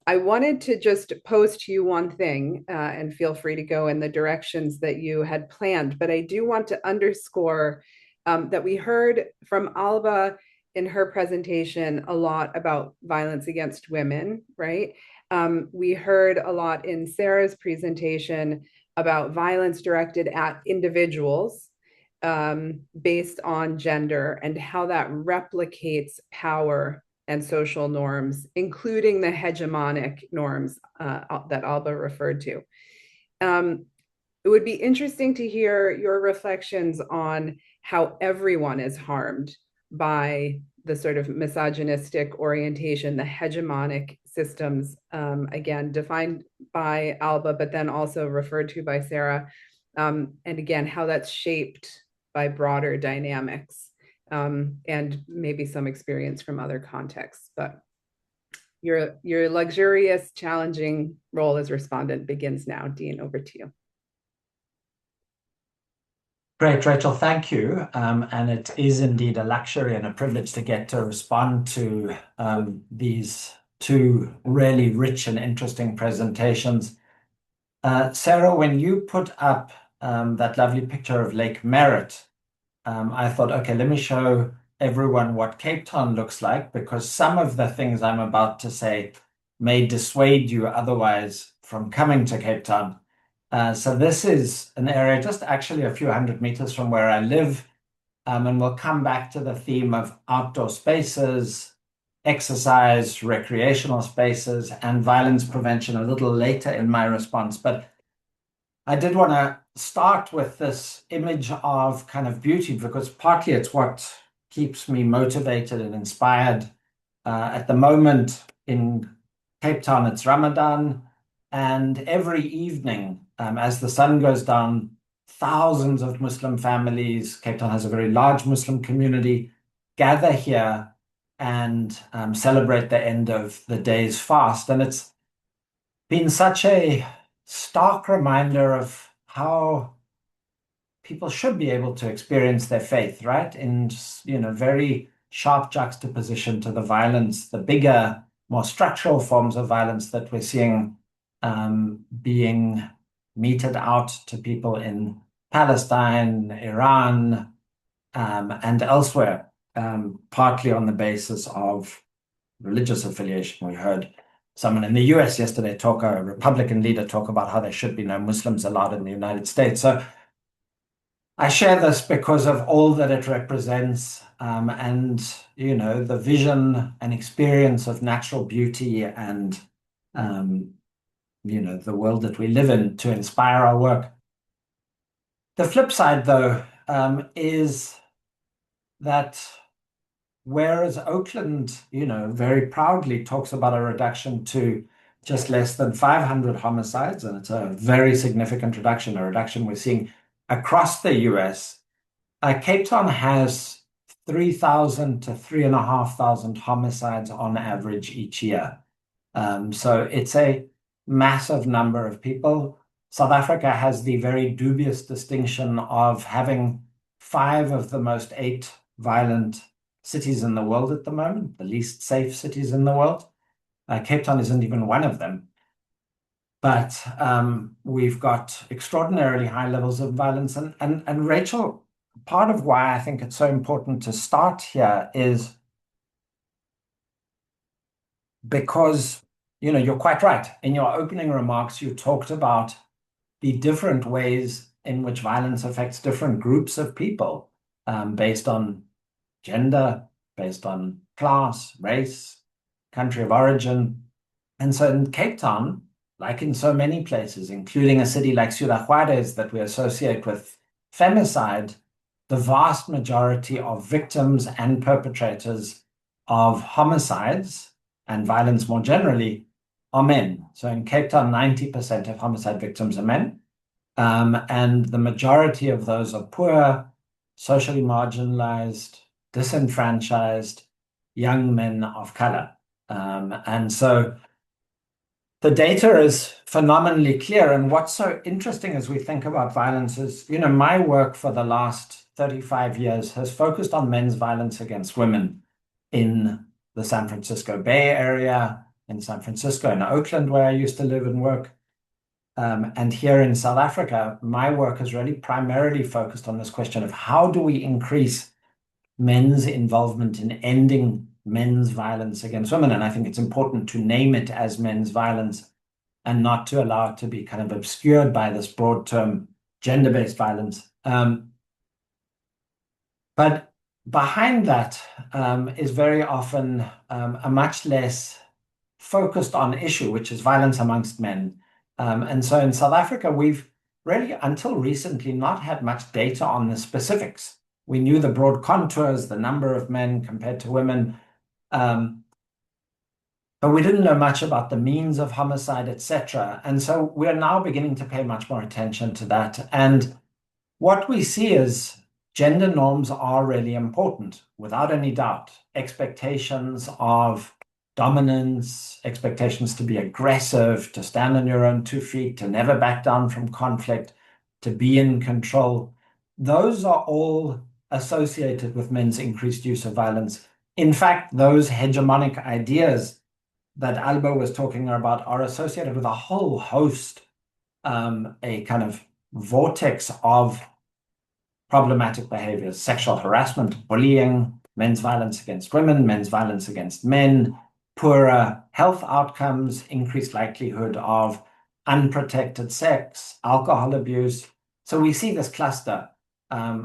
I wanted to just pose to you one thing, and feel free to go in the directions that you had planned, but I do want to underscore that we heard from Alba in her presentation a lot about violence against women, right? We heard a lot in Sarah's presentation about violence directed at individuals based on gender and how that replicates power and social norms, including the hegemonic norms that Alba referred to. It would be interesting to hear your reflections on how everyone is harmed by the sort of misogynistic orientation, the hegemonic systems, again, defined by Alba, but then also referred to by Sarah. And again, how that's shaped by broader dynamics, and maybe some experience from other contexts. But your luxurious, challenging role as respondent begins now. Dean, over to you. Great, Rachel, thank you. And it is indeed a luxury and a privilege to get to respond to these two really rich and interesting presentations. Sarah, when you put up that lovely picture of Lake Merritt, I thought, okay, let me show everyone what Cape Town looks like, because some of the things I'm about to say may dissuade you otherwise from coming to Cape Town. So this is an area just actually a few hundred meters from where I live, and we'll come back to the theme of outdoor spaces, exercise, recreational spaces, and violence prevention a little later in my response. But I did want to start with this image of kind of beauty, because partly it's what keeps me motivated and inspired. At the moment in Cape Town, it's Ramadan, and every evening, as the sun goes down, thousands of Muslim families, Cape Town has a very large Muslim community, gather here and celebrate the end of the day's fast. And it's been such a stark reminder of how people should be able to experience their faith, right? In, very sharp juxtaposition to the violence, the bigger, more structural forms of violence that we're seeing being meted out to people in Palestine, Iran, and elsewhere, partly on the basis of religious affiliation. We heard someone in the US yesterday a Republican leader talk about how there should be no Muslims allowed in the United States. So I share this because of all that it represents, and, the vision and experience of natural beauty and, the world that we live in to inspire our work. The flip side, though, is that whereas Oakland, very proudly talks about a reduction to just less than 500 homicides, and it's a very significant reduction, a reduction we're seeing across the US, Cape Town has 3,000 to 3,500 homicides on average each year. So it's a massive number of people. South Africa has the very dubious distinction of having 5 of the most 8 violent cities in the world at the moment, the least safe cities in the world. Cape Town isn't even one of them. But we've got extraordinarily high levels of violence. And Rachel, part of why I think it's so important to start here is because, you're quite right. In your opening remarks, you talked about the different ways in which violence affects different groups of people, based on gender, based on class, race, country of origin. And so in Cape Town, like in so many places, including a city like Ciudad Juarez that we associate with femicide, the vast majority of victims and perpetrators of homicides and violence more generally are men. So in Cape Town, 90% of homicide victims are men. And the majority of those are poor, socially marginalized, disenfranchised, young men of color. And so the data is phenomenally clear. And what's so interesting as we think about violence is, my work for the last 35 years has focused on men's violence against women in the San Francisco Bay Area, in San Francisco, in Oakland, where I used to live and work. And here in South Africa, my work has really primarily focused on this question of how do we increase men's involvement in ending men's violence against women. And I think it's important to name it as men's violence and not to allow it to be kind of obscured by this broad term gender-based violence. But behind that is very often a much less focused on issue, which is violence amongst men. And so in South Africa, we've really, until recently, not had much data on the specifics. We knew the broad contours, the number of men compared to women, but we didn't know much about the means of homicide, etc. And so we're now beginning to pay much more attention to that. And what we see is gender norms are really important, without any doubt. Expectations of dominance, expectations to be aggressive, to stand on your own 2 feet, to never back down from conflict, to be in control. Those are all associated with men's increased use of violence. In fact, those hegemonic ideas that Albo was talking about are associated with a whole host, a kind of vortex of problematic behaviors: sexual harassment, bullying, men's violence against women, men's violence against men, poorer health outcomes, increased likelihood of unprotected sex, alcohol abuse. So we see this cluster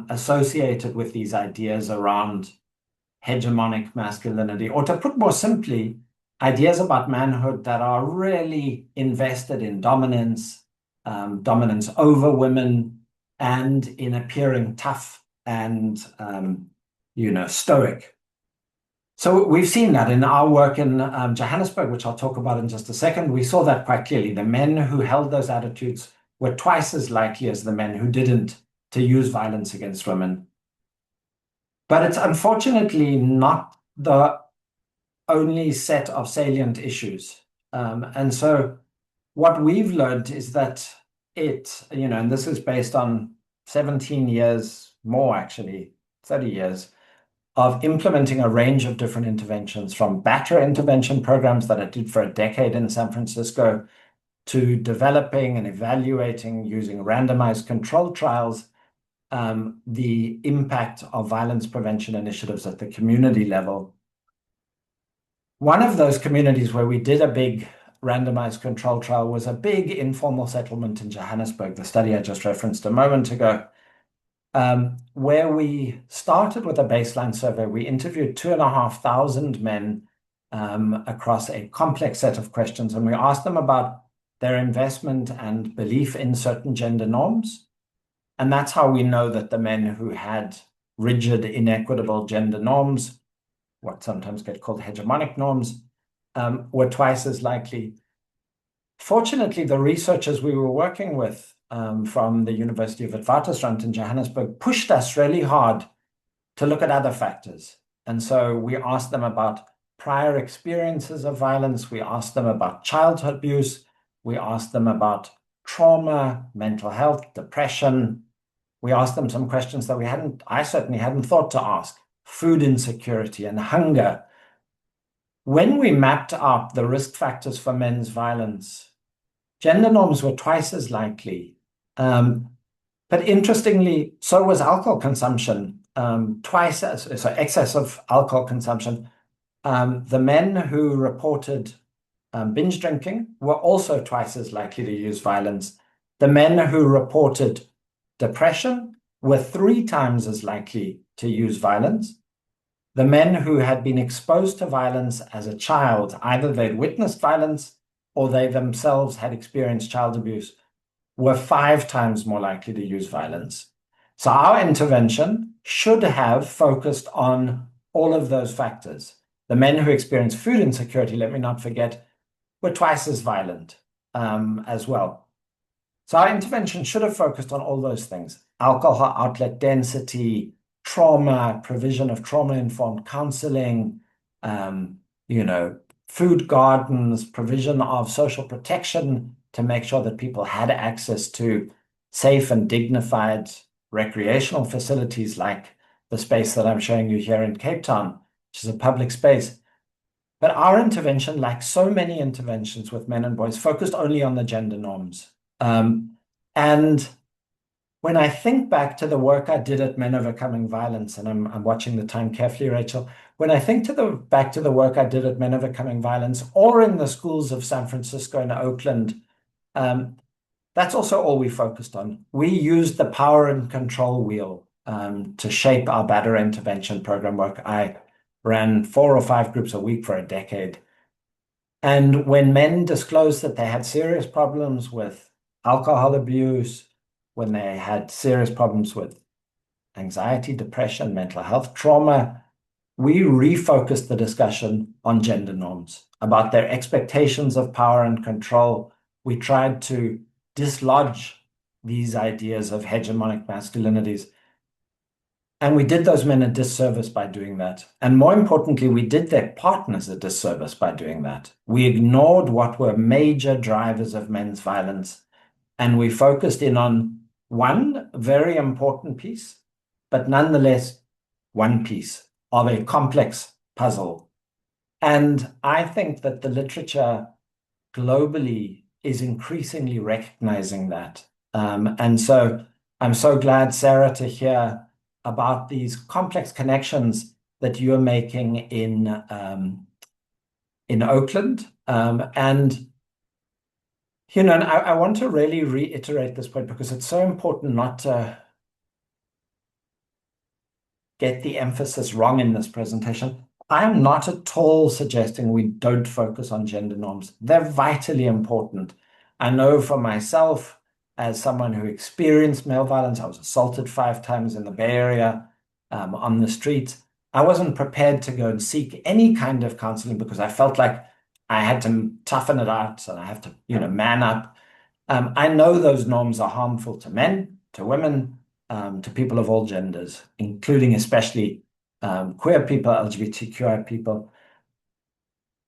associated with these ideas around hegemonic masculinity, or to put more simply, ideas about manhood that are really invested in dominance, dominance over women, and in appearing tough and, stoic. So we've seen that in our work in Johannesburg, which I'll talk about in just a second. We saw that quite clearly. The men who held those attitudes were twice as likely as the men who didn't to use violence against women. But it's unfortunately not the only set of salient issues. And so what we've learned is that and this is based on 17 years more, actually, 30 years of implementing a range of different interventions, from batterer intervention programs that I did for a decade in San Francisco to developing and evaluating using randomized control trials the impact of violence prevention initiatives at the community level. One of those communities where we did a big randomized control trial was a big informal settlement in Johannesburg, the study I just referenced a moment ago, where we started with a baseline survey. We interviewed 2,500 men across a complex set of questions, and we asked them about their investment and belief in certain gender norms. And that's how we know that the men who had rigid, inequitable gender norms, what sometimes get called hegemonic norms, were twice as likely. Fortunately, the researchers we were working with from the University of Witwatersrand in Johannesburg pushed us really hard to look at other factors. And so we asked them about prior experiences of violence. We asked them about childhood abuse. We asked them about trauma, mental health, depression. We asked them some questions that I certainly hadn't thought to ask: food insecurity and hunger. When we mapped out the risk factors for men's violence, gender norms were twice as likely. But interestingly, so was alcohol consumption, so excess of alcohol consumption. The men who reported binge drinking were also twice as likely to use violence. The men who reported depression were 3 times as likely to use violence. The men who had been exposed to violence as a child, either they'd witnessed violence or they themselves had experienced child abuse, were 5 times more likely to use violence. So our intervention should have focused on all of those factors. The men who experienced food insecurity, let me not forget, were twice as violent as well. So our intervention should have focused on all those things: alcohol outlet density, trauma, provision of trauma-informed counseling, food gardens, provision of social protection to make sure that people had access to safe and dignified recreational facilities like the space that I'm showing you here in Cape Town, which is a public space. But our intervention, like so many interventions with men and boys, focused only on the gender norms. And when I think back to the work I did at Men Overcoming Violence, and I'm watching the time carefully, Rachel, when I think back to the work I did at Men Overcoming Violence or in the schools of San Francisco and Oakland, that's also all we focused on. We used the power and control wheel to shape our batterer intervention program work. I ran 4 or 5 groups a week for a decade. And when men disclosed that they had serious problems with alcohol abuse, when they had serious problems with anxiety, depression, mental health, trauma, we refocused the discussion on gender norms, about their expectations of power and control. We tried to dislodge these ideas of hegemonic masculinities. And we did those men a disservice by doing that. And more importantly, we did their partners a disservice by doing that. We ignored what were major drivers of men's violence, and we focused in on one very important piece, but nonetheless one piece of a complex puzzle. And I think that the literature globally is increasingly recognizing that. And so I'm so glad, Sarah, to hear about these complex connections that you're making in Oakland. And I want to really reiterate this point because it's so important not to get the emphasis wrong in this presentation. I am not at all suggesting we don't focus on gender norms. They're vitally important. I know for myself, as someone who experienced male violence, I was assaulted 5 times in the Bay Area on the street. I wasn't prepared to go and seek any kind of counseling because I felt like I had to toughen it out and I have to, man up. I know those norms are harmful to men, to women, to people of all genders, including especially queer people, LGBTQI people.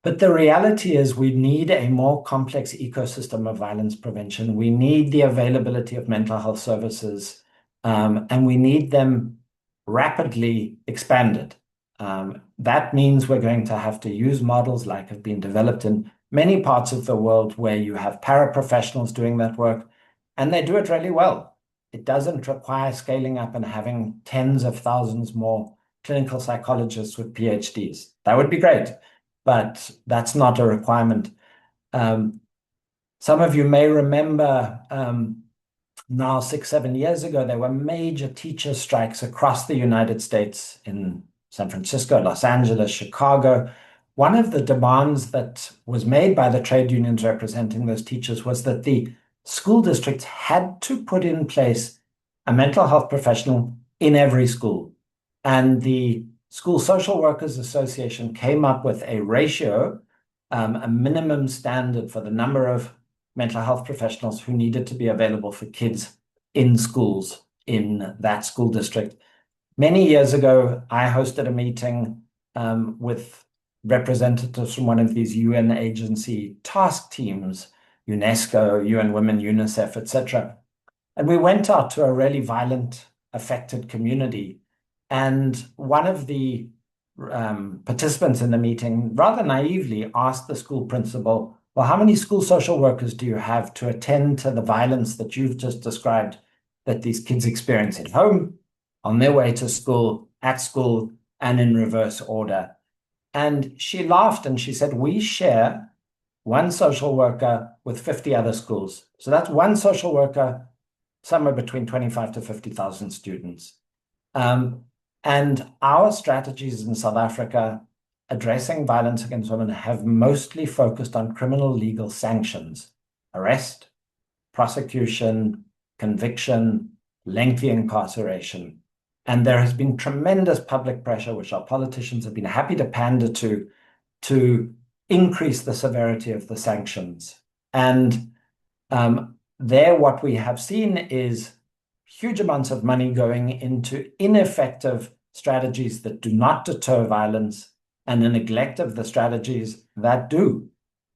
But the reality is we need a more complex ecosystem of violence prevention. We need the availability of mental health services, and we need them rapidly expanded. That means we're going to have to use models like have been developed in many parts of the world where you have paraprofessionals doing that work, and they do it really well. It doesn't require scaling up and having tens of thousands more clinical psychologists with PhDs. That would be great, but that's not a requirement. Some of you may remember now 6-7 years ago, there were major teacher strikes across the United States in San Francisco, Los Angeles, Chicago. One of the demands that was made by the trade unions representing those teachers was that the school districts had to put in place a mental health professional in every school. And the School Social Workers Association came up with a ratio, a minimum standard for the number of mental health professionals who needed to be available for kids in schools in that school district. Many years ago, I hosted a meeting with representatives from one of these UN agency task teams, UNESCO, UN Women, UNICEF, etc. And we went out to a really violent, affected community. And one of the participants in the meeting rather naively asked the school principal, well, how many school social workers do you have to attend to the violence that you've just described that these kids experience at home, on their way to school, at school, and in reverse order? And she laughed and she said, we share one social worker with 50 other schools. So that's one social worker, somewhere between 25 to 50,000 students. And our strategies in South Africa addressing violence against women have mostly focused on criminal legal sanctions, arrest, prosecution, conviction, lengthy incarceration. And there has been tremendous public pressure, which our politicians have been happy to pander to increase the severity of the sanctions. And there, what we have seen is huge amounts of money going into ineffective strategies that do not deter violence and a neglect of the strategies that do,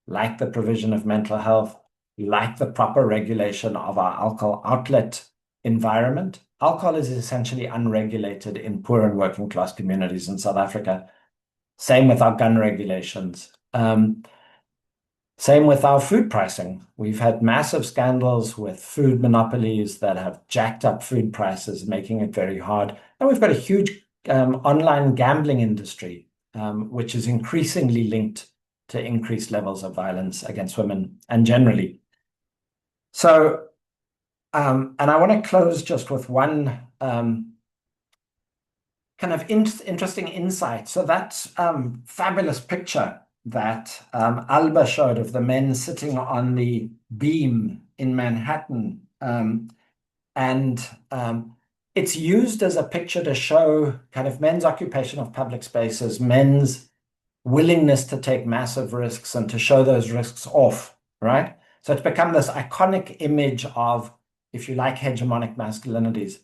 like the provision of mental health, like the proper regulation of our alcohol outlet environment. Alcohol is essentially unregulated in poor and working class communities in South Africa. Same with our gun regulations. Same with our food pricing. We've had massive scandals with food monopolies that have jacked up food prices, making it very hard. And we've got a huge online gambling industry, which is increasingly linked to increased levels of violence against women and generally. So, and I want to close just with one kind of interesting insight. So that fabulous picture that Alba showed of the men sitting on the beam in Manhattan. It's used as a picture to show kind of men's occupation of public spaces, men's willingness to take massive risks and to show those risks off, right? So it's become this iconic image of, if you like, hegemonic masculinities.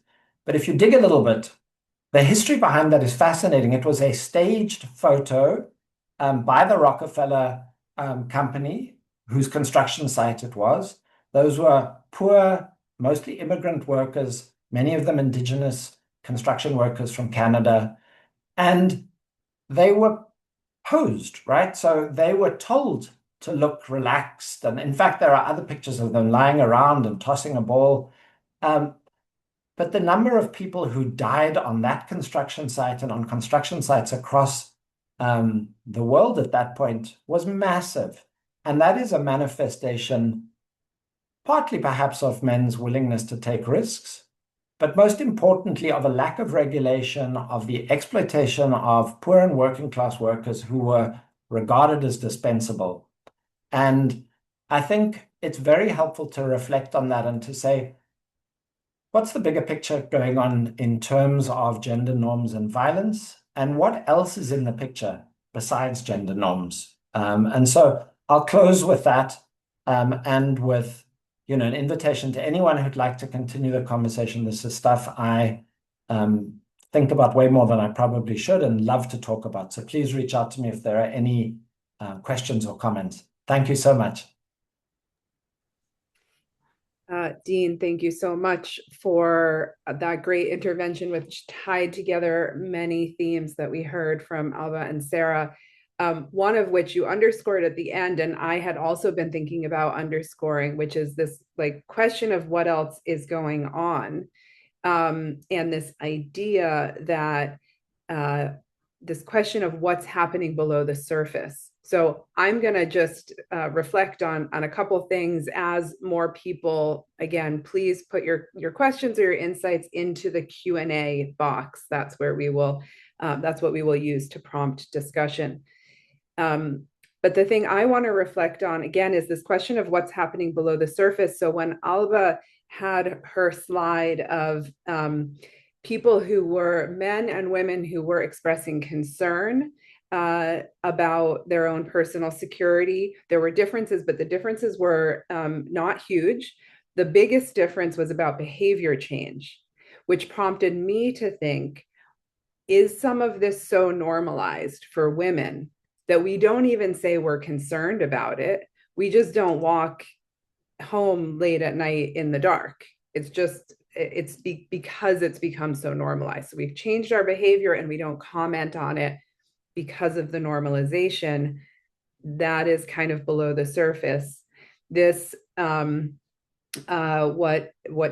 But if you dig a little bit, the history behind that is fascinating. It was a staged photo by the Rockefeller company, whose construction site it was. Those were poor, mostly immigrant workers, many of them indigenous construction workers from Canada. And they were posed, right? So they were told to look relaxed. And in fact, there are other pictures of them lying around and tossing a ball. But the number of people who died on that construction site and on construction sites across the world at that point was massive. And that is a manifestation, partly perhaps of men's willingness to take risks, but most importantly of a lack of regulation of the exploitation of poor and working class workers who were regarded as dispensable. And I think it's very helpful to reflect on that and to say, what's the bigger picture going on in terms of gender norms and violence? And what else is in the picture besides gender norms? And so I'll close with that and with an invitation to anyone who'd like to continue the conversation. This is stuff I think about way more than I probably should and love to talk about. So please reach out to me if there are any questions or comments. Thank you so much. Dean, thank you so much for that great intervention, which tied together many themes that we heard from Alba and Sarah, one of which you underscored at the end, and I had also been thinking about underscoring, which is this question of what else is going on, and this idea that this question of what's happening below the surface. So I'm going to just reflect on a couple of things as more people, again, please put your questions or your insights into the Q&A box. That's where we will, that's what we will use to prompt discussion. But the thing I want to reflect on, again, is this question of what's happening below the surface. So when Alba had her slide of people who were men and women who were expressing concern about their own personal security. There were differences, but the differences were not huge. The biggest difference was about behavior change, which prompted me to think, is some of this so normalized for women that we don't even say we're concerned about it? We just don't walk home late at night in the dark. It's just, because it's become so normalized. So we've changed our behavior and we don't comment on it because of the normalization. That is kind of below the surface. This, what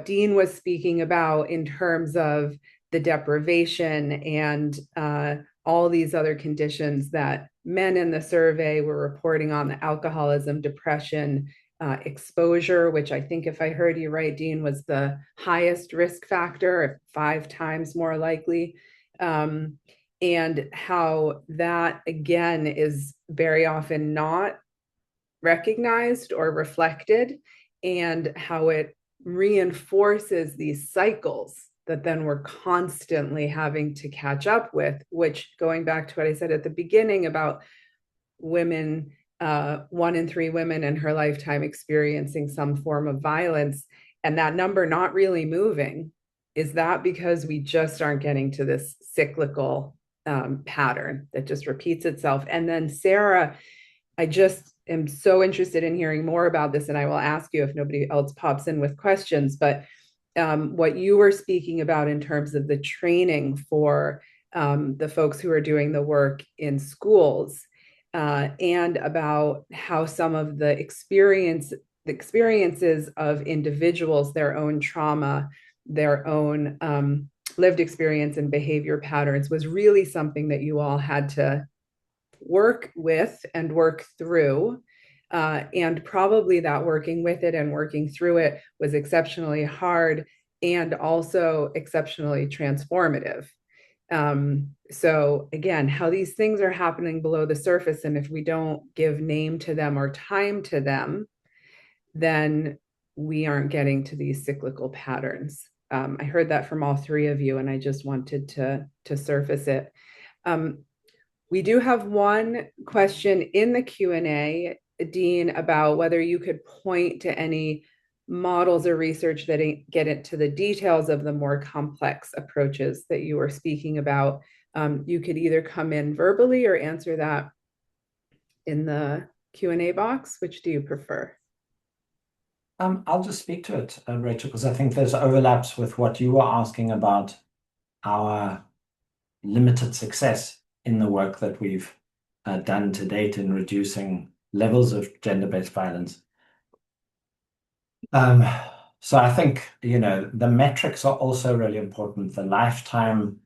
Dean was speaking about in terms of the deprivation and all these other conditions that men in the survey were reporting on, the alcoholism, depression, exposure, which I think, if I heard you right, Dean, was the highest risk factor, 5 times more likely. And how that, again, is very often not recognized or reflected, and how it reinforces these cycles that then we're constantly having to catch up with, which, going back to what I said at the beginning about women, 1 in 3 women in her lifetime experiencing some form of violence, and that number not really moving, is that because we just aren't getting to this cyclical pattern that just repeats itself? And then Sarah, I just am so interested in hearing more about this, and I will ask you if nobody else pops in with questions, but what you were speaking about in terms of the training for the folks who are doing the work in schools, and about how some of the experiences of individuals, their own trauma, their own lived experience and behavior patterns, was really something that you all had to work with and work through. And probably that working with it and working through it was exceptionally hard and also exceptionally transformative. So again, how these things are happening below the surface, and if we don't give name to them or time to them, then we aren't getting to these cyclical patterns. I heard that from all 3 of you, and I just wanted to surface it. We do have one question in the Q&A, Dean, about whether you could point to any models or research that get into the details of the more complex approaches that you were speaking about. You could either come in verbally or answer that in the Q&A box. Which do you prefer? I'll just speak to it, Rachel, because I think there's overlaps with what you were asking about our limited success in the work that we've done to date in reducing levels of gender-based violence. So I think, the metrics are also really important. The lifetime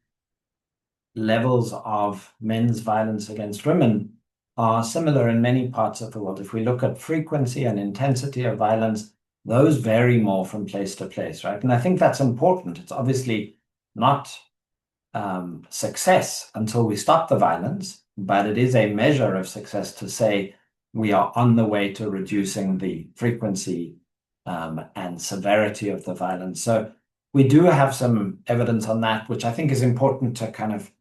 levels of men's violence against women are similar in many parts of the world. If we look at frequency and intensity of violence, those vary more from place to place, right? And I think that's important. It's obviously not success until we stop the violence, but it is a measure of success to say we are on the way to reducing the frequency and severity of the violence. So we do have some evidence on that, which I think is important to kind of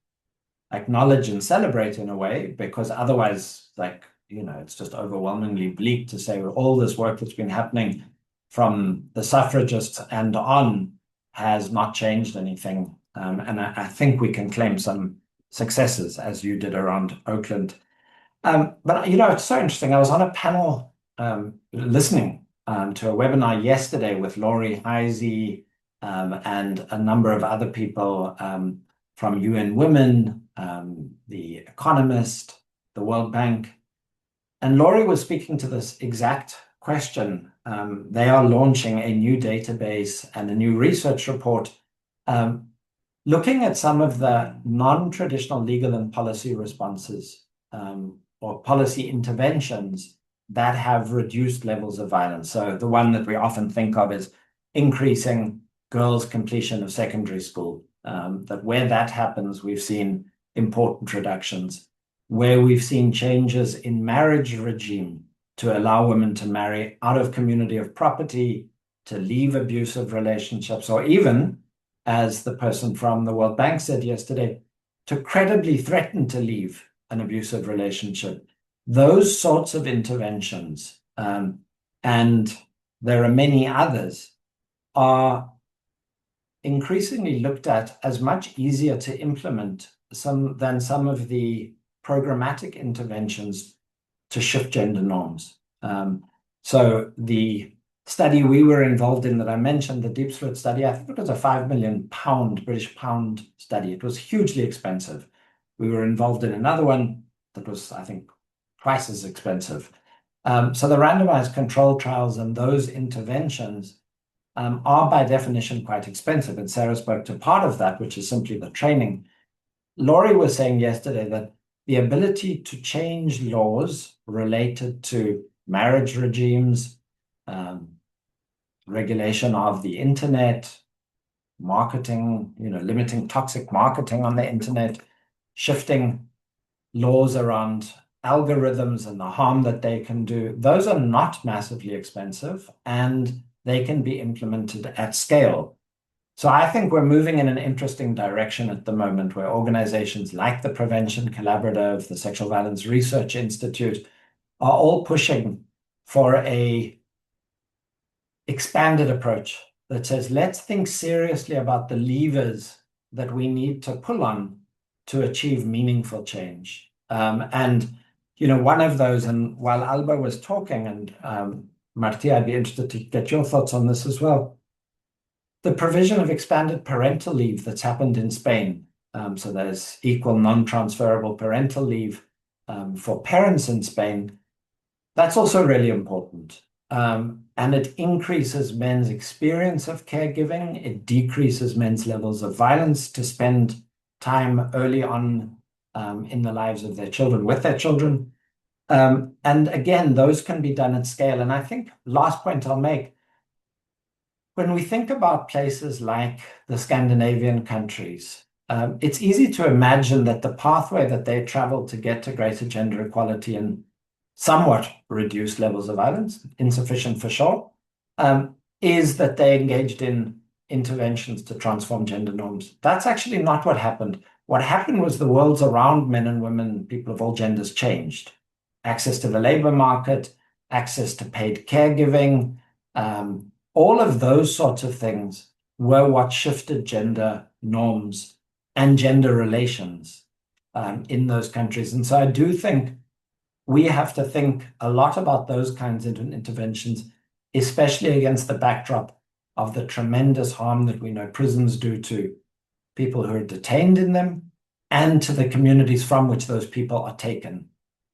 acknowledge and celebrate in a way, because otherwise, it's just overwhelmingly bleak to say all this work that's been happening from the suffragists and on has not changed anything. And I think we can claim some successes, as you did around Oakland. But it's so interesting. I was on a panel listening to a webinar yesterday with Laurie Heisey and a number of other people from UN Women, The Economist, the World Bank. And Laurie was speaking to this exact question. They are launching a new database and a new research report looking at some of the non-traditional legal and policy responses or policy interventions that have reduced levels of violence. So the one that we often think of is increasing girls' completion of secondary school, that where that happens, we've seen important reductions. Where we've seen changes in marriage regime to allow women to marry out of community of property, to leave abusive relationships, or even, as the person from the World Bank said yesterday, to credibly threaten to leave an abusive relationship. Those sorts of interventions, and there are many others, are increasingly looked at as much easier to implement than some of the programmatic interventions to shift gender norms. So the study we were involved in that I mentioned, the Deep Split study, I think it was a £5 million British pound study. It was hugely expensive. We were involved in another one that was, I think, twice as expensive. So the randomized control trials and those interventions are by definition quite expensive. And Sarah spoke to part of that, which is simply the training. Laurie was saying yesterday that the ability to change laws related to marriage regimes, regulation of the internet, marketing, limiting toxic marketing on the internet, shifting laws around algorithms and the harm that they can do, those are not massively expensive and they can be implemented at scale. So I think we're moving in an interesting direction at the moment where organizations like the Prevention Collaborative, the Sexual Violence Research Institute are all pushing for a expanded approach that says, let's think seriously about the levers that we need to pull on to achieve meaningful change. One of those, and while Alba was talking, and Marti, I'd be interested to get your thoughts on this as well. The provision of expanded parental leave that's happened in Spain. So there's equal non-transferable parental leave for parents in Spain. That's also really important. And it increases men's experience of caregiving. It decreases men's levels of violence to spend time early on in the lives of their children, with their children. And again, those can be done at scale. And I think last point I'll make, when we think about places like the Scandinavian countries, it's easy to imagine that the pathway that they travel to get to greater gender equality and somewhat reduced levels of violence, insufficient for sure, is that they engaged in interventions to transform gender norms. That's actually not what happened. What happened was the worlds around men and women, people of all genders, changed. Access to the labor market, access to paid caregiving, all of those sorts of things were what shifted gender norms and gender relations in those countries. And so I do think we have to think a lot about those kinds of interventions, especially against the backdrop of the tremendous harm that we know prisons do to people who are detained in them and to the communities from which those people are taken.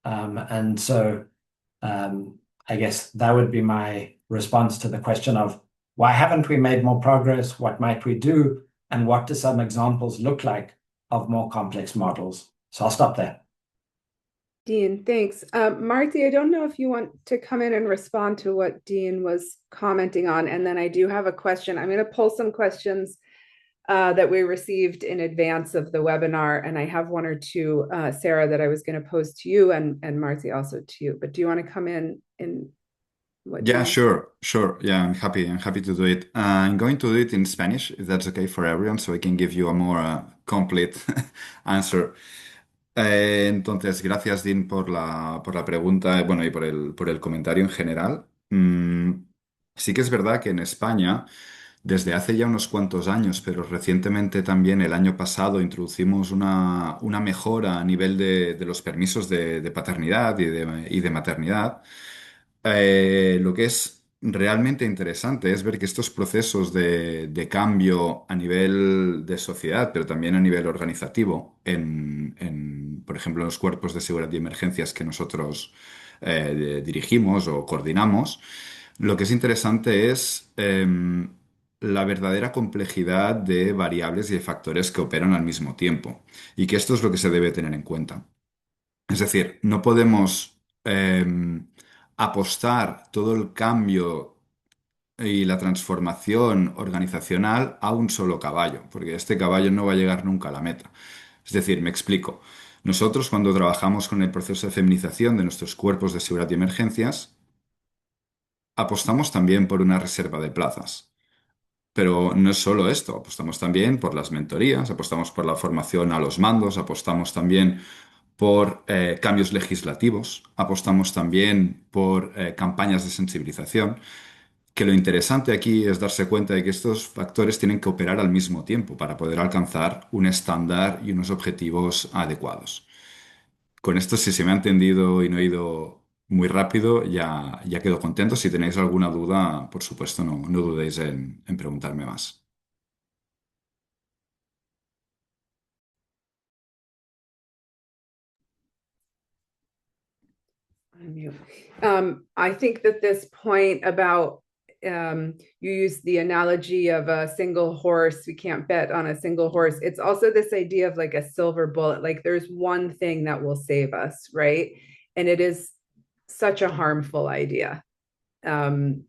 And so I guess that would be my response to the question of why haven't we made more progress? What might we do? And what do some examples look like of more complex models? So I'll stop there. Dean, thanks. Marty, I don't know if you want to come in and respond to what Dean was commenting on. And then I do have a question. I'm going to pull some questions that we received in advance of the webinar. And I have one or two, Sarah, that I was going to pose to you and Marty also to you. But do you want to come in what? Yeah, sure. Yeah, I'm happy to do it. I'm going to do it in Spanish, if that's okay for everyone, so I can give you a more complete answer. Entonces, gracias, Dean, por la pregunta, bueno, y por el comentario en general. Sí que es verdad que en España desde hace ya unos cuantos años, pero recientemente también el año pasado introducimos una mejora a nivel de los permisos de paternidad y de maternidad. Lo que es realmente interesante es ver que estos procesos de cambio a nivel de sociedad, pero también a nivel organizativo, por ejemplo, en los cuerpos de seguridad y emergencias que nosotros dirigimos o coordinamos, lo que es interesante es la verdadera complejidad de variables y de factores que operan al mismo tiempo. Y que esto es lo que se debe tener en cuenta. Es decir, no podemos apostar todo el cambio y la transformación organizacional a un solo caballo, porque este caballo no va a llegar nunca a la meta. Es decir, me explico. Nosotros cuando trabajamos con el proceso de feminización de nuestros cuerpos de seguridad y emergencias, apostamos también por una reserva de plazas. Pero no es solo esto, apostamos también por las mentorías, apostamos por la formación a los mandos, apostamos también por cambios legislativos, apostamos también por campañas de sensibilización, que lo interesante aquí es darse cuenta de que estos factores tienen que operar al mismo tiempo para poder alcanzar un estándar y unos objetivos adecuados. Con esto, si se me ha entendido y no he ido muy rápido, ya quedo contento. Si tenéis alguna duda, por supuesto, no dudéis en preguntarme más. I think that this point about you use the analogy of a single horse. We can't bet on a single horse. It's also this idea of like a silver bullet. Like there's one thing that will save us, right? And it is such a harmful idea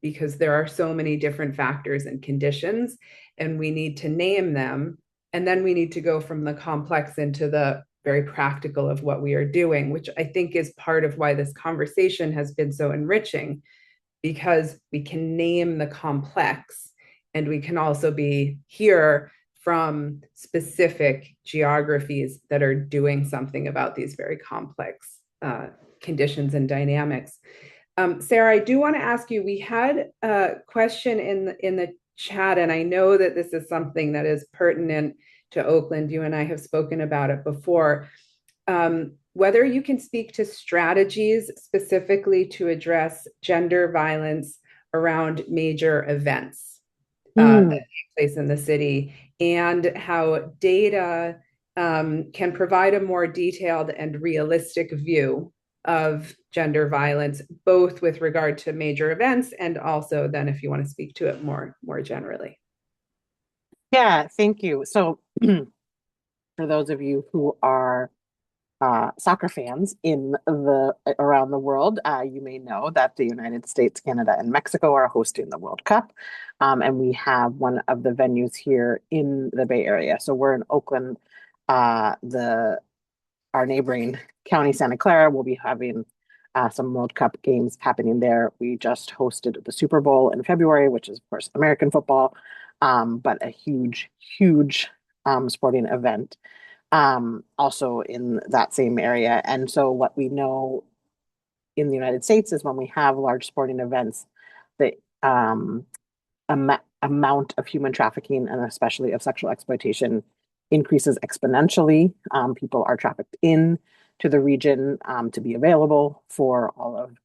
because there are so many different factors and conditions, and we need to name them. And then we need to go from the complex into the very practical of what we are doing, which I think is part of why this conversation has been so enriching, because we can name the complex and we can also be here from specific geographies that are doing something about these very complex conditions and dynamics. Sarah, I do want to ask you, we had a question in the chat, and I know that this is something that is pertinent to Oakland. You and I have spoken about it before. Whether you can speak to strategies specifically to address gender violence around major events that take place in the city, and how data can provide a more detailed and realistic view of gender violence, both with regard to major events and also then if you want to speak to it more generally. Yeah, thank you. So for those of you who are soccer fans around the world, you may know that the United States, Canada, and Mexico are hosting the World Cup. And we have one of the venues here in the Bay Area. So we're in Oakland. Our neighboring county, Santa Clara, will be having some World Cup games happening there. We just hosted the Super Bowl in February, which is, of course, American football, but a huge, huge sporting event also in that same area. And so what we know in the United States is when we have large sporting events, the amount of human trafficking and especially of sexual exploitation increases exponentially. People are trafficked in to the region to be available for all of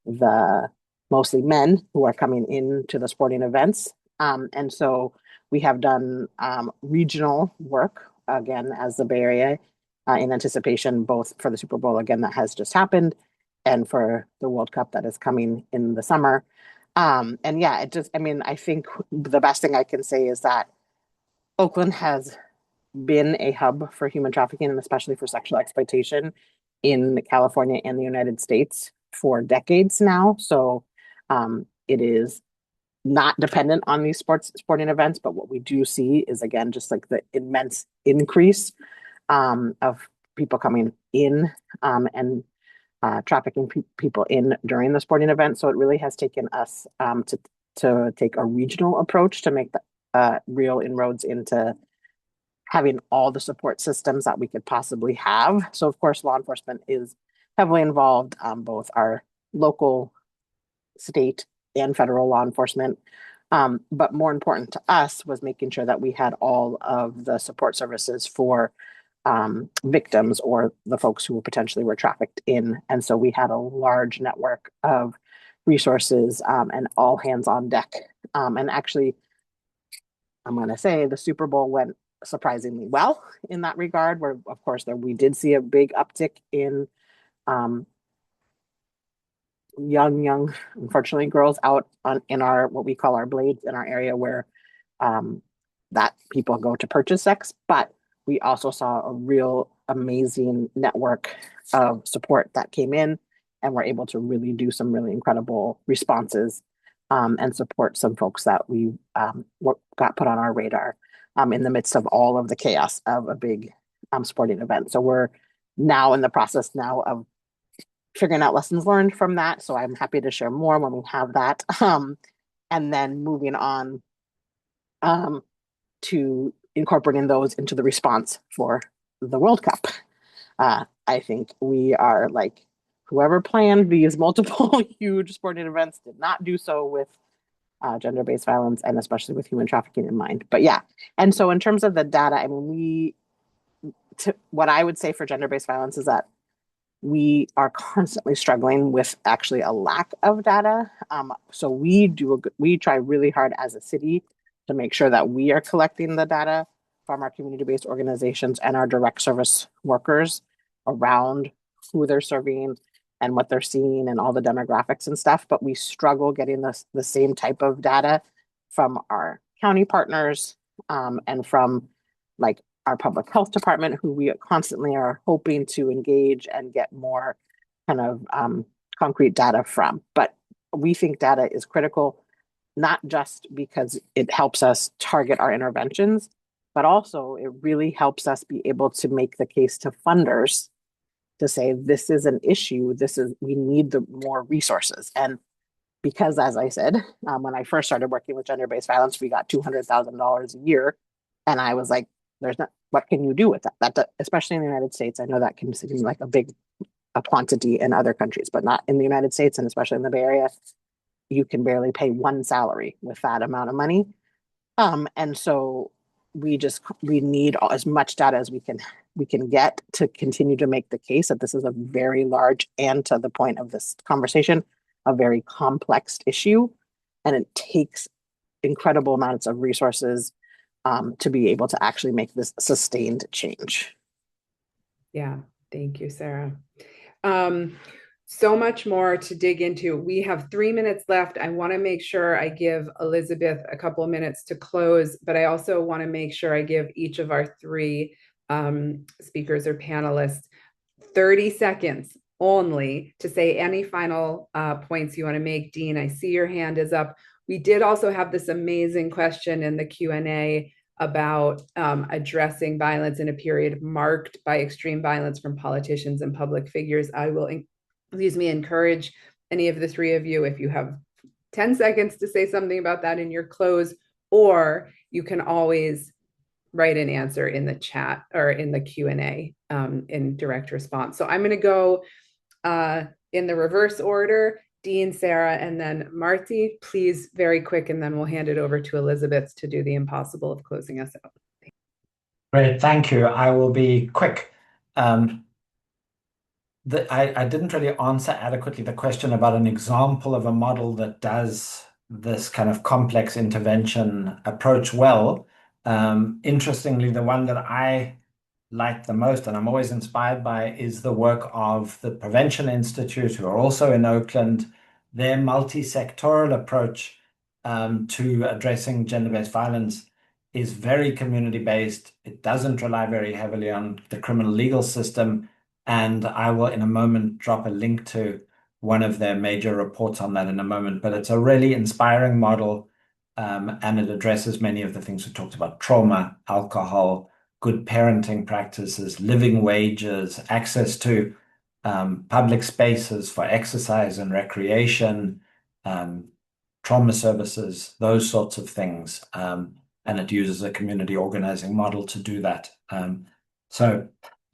the mostly men who are coming in to the sporting events. And so we have done regional work, again, as the Bay Area, in anticipation both for the Super Bowl, again, that has just happened, and for the World Cup that is coming in the summer. And yeah, I think the best thing I can say is that Oakland has been a hub for human trafficking and especially for sexual exploitation in California and the United States for decades now. So it is not dependent on these sporting events, but what we do see is, again, just like the immense increase of people coming in and trafficking people in during the sporting event. So it really has taken us to take a regional approach to make the real inroads into having all the support systems that we could possibly have. So of course, law enforcement is heavily involved, both our local, state, and federal law enforcement. But more important to us was making sure that we had all of the support services for victims or the folks who potentially were trafficked in. And so we had a large network of resources and all hands on deck. And actually, I'm going to say the Super Bowl went surprisingly well in that regard, where, of course, we did see a big uptick in young, unfortunately, girls out in our, what we call our blades in our area where that people go to purchase sex. But we also saw a real amazing network of support that came in and were able to really do some really incredible responses and support some folks that we got put on our radar in the midst of all of the chaos of a big sporting event. So we're now in the process now of figuring out lessons learned from that. So I'm happy to share more when we have that. And then moving on to incorporating those into the response for the World Cup. I think we are like, whoever planned these multiple huge sporting events did not do so with gender-based violence and especially with human trafficking in mind. But yeah, and so in terms of the data, I mean, what I would say for gender-based violence is that we are constantly struggling with actually a lack of data. So we try really hard as a city to make sure that we are collecting the data from our community-based organizations and our direct service workers around who they're serving and what they're seeing and all the demographics and stuff. But we struggle getting the same type of data from our county partners and from like our public health department, who we constantly are hoping to engage and get more kind of concrete data from. But we think data is critical, not just because it helps us target our interventions, but also it really helps us be able to make the case to funders to say, this is an issue, we need the more resources. And because, as I said, when I first started working with gender-based violence, we got $200,000 a year. And I was like, what can you do with that? That, especially in the United States, I know that can seem like a quantity in other countries, but not in the United States, and especially in the Bay Area, you can barely pay one salary with that amount of money. And so we need as much data as we can get to continue to make the case that this is a very large, and to the point of this conversation, a very complex issue. And it takes incredible amounts of resources to be able to actually make this sustained change. Yeah, thank you, Sarah. So much more to dig into. We have 3 minutes left. I want to make sure I give Elizabeth a couple of minutes to close, but I also want to make sure I give each of our three speakers or panelists 30 seconds only to say any final points you want to make. Dean, I see your hand is up. We did also have this amazing question in the Q&A about addressing violence in a period marked by extreme violence from politicians and public figures. I will encourage any of the three of you, if you have 10 seconds to say something about that in your close, or you can always write an answer in the chat or in the Q&A in direct response. So I'm going to go in the reverse order. Dean, Sarah, and then Marty, please, very quick, and then we'll hand it over to Elizabeth to do the impossible of closing us out. Great, thank you. I will be quick. I didn't really answer adequately the question about an example of a model that does this kind of complex intervention approach well. Interestingly, the one that I like the most, and I'm always inspired by, is the work of the Prevention Institute, who are also in Oakland. Their multi-sectoral approach to addressing gender-based violence is very community-based. It doesn't rely very heavily on the criminal legal system. And I will, in a moment, drop a link to one of their major reports on that in a moment. But it's a really inspiring model, and it addresses many of the things we talked about: trauma, alcohol, good parenting practices, living wages, access to public spaces for exercise and recreation, trauma services, those sorts of things. And it uses a community organizing model to do that. So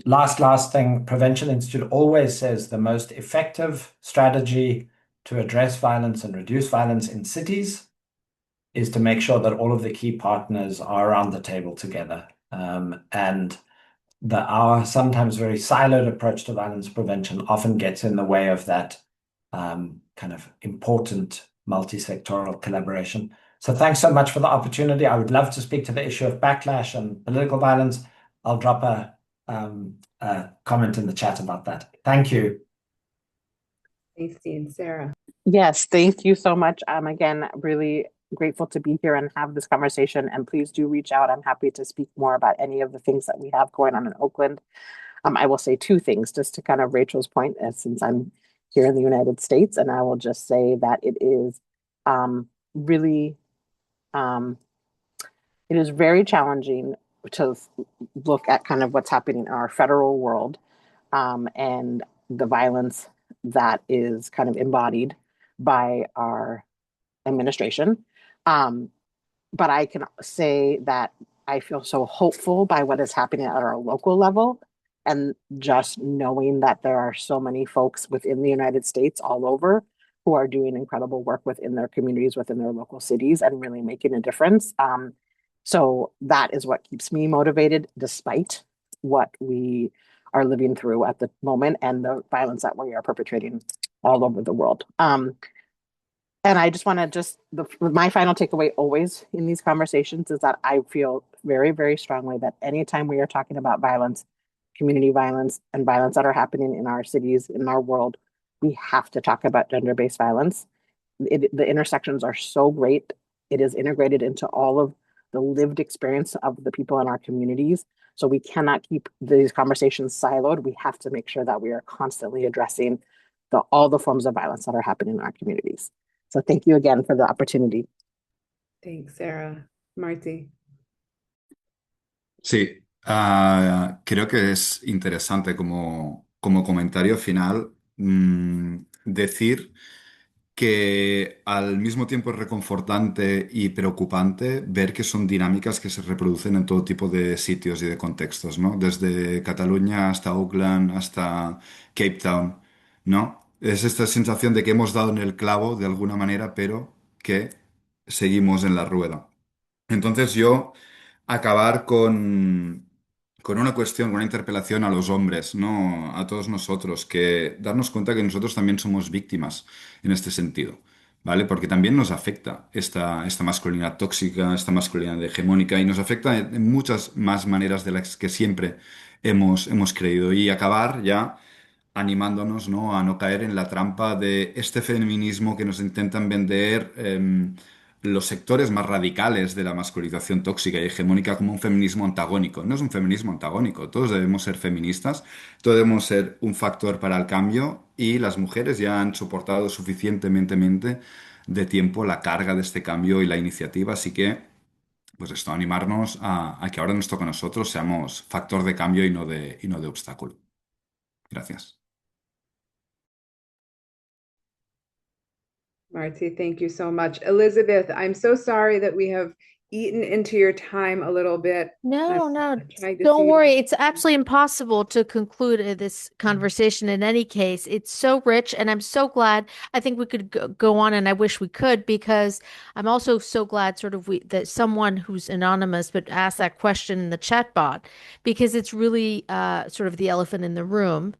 last thing, Prevention Institute always says the most effective strategy to address violence and reduce violence in cities is to make sure that all of the key partners are around the table together. And our sometimes very siloed approach to violence prevention often gets in the way of that kind of important multi-sectoral collaboration. So thanks so much for the opportunity. I would love to speak to the issue of backlash and political violence. I'll drop a comment in the chat about that. Thank you. Thanks, Dean. Sarah. Yes, thank you so much. Again, really grateful to be here and have this conversation. And please do reach out. I'm happy to speak more about any of the things that we have going on in Oakland. I will say two things just to kind of Rachel's point, since I'm here in the United States, and I will just say that it is really, it is very challenging to look at kind of what's happening in our federal world and the violence that is kind of embodied by our administration. But I can say that I feel so hopeful by what is happening at our local level. And just knowing that there are so many folks within the United States all over who are doing incredible work within their communities, within their local cities, and really making a difference. So that is what keeps me motivated, despite what we are living through at the moment and the violence that we are perpetrating all over the world. And I just want to my final takeaway always in these conversations is that I feel very, very strongly that anytime we are talking about violence, community violence, and violence that are happening in our cities, in our world, we have to talk about gender-based violence. The intersections are so great. It is integrated into all of the lived experience of the people in our communities. So we cannot keep these conversations siloed. We have to make sure that we are constantly addressing all the forms of violence that are happening in our communities. So thank you again for the opportunity. Thanks, Sarah. Marty. Sí, creo que es interesante como comentario final decir que al mismo tiempo es reconfortante y preocupante ver que son dinámicas que se reproducen en todo tipo de sitios y de contextos, ¿no? Desde Cataluña hasta Auckland, hasta Cape Town, ¿no? Es esta sensación de que hemos dado en el clavo de alguna manera, pero que seguimos en la rueda. Entonces yo acabar con una cuestión, con una interpelación a los hombres, ¿no? A todos nosotros, que darnos cuenta que nosotros también somos víctimas en este sentido, ¿vale? Porque también nos afecta esta masculinidad tóxica, esta masculinidad hegemónica y nos afecta en muchas más maneras de las que siempre hemos creído. Y acabar ya animándonos, ¿no? A no caer en la trampa de este feminismo que nos intentan vender los sectores más radicales de la masculinización tóxica y hegemónica como un feminismo antagónico. No es un feminismo antagónico, todos debemos ser feministas, todos debemos ser un factor para el cambio y las mujeres ya han soportado suficientemente de tiempo la carga de este cambio y la iniciativa, así que pues esto, animarnos a que ahora nos toca a nosotros, seamos factor de cambio y no de obstáculo. Gracias. Marty, thank you so much. Elizabeth, I'm so sorry that we have eaten into your time a little bit. No, Trying to don't see- worry. It's absolutely impossible to conclude this conversation in any case. It's so rich, and I'm so glad. I think we could go on, and I wish we could, because I'm also so glad sort of that someone who's anonymous but asked that question in the chat bot, because it's really sort of the elephant in the room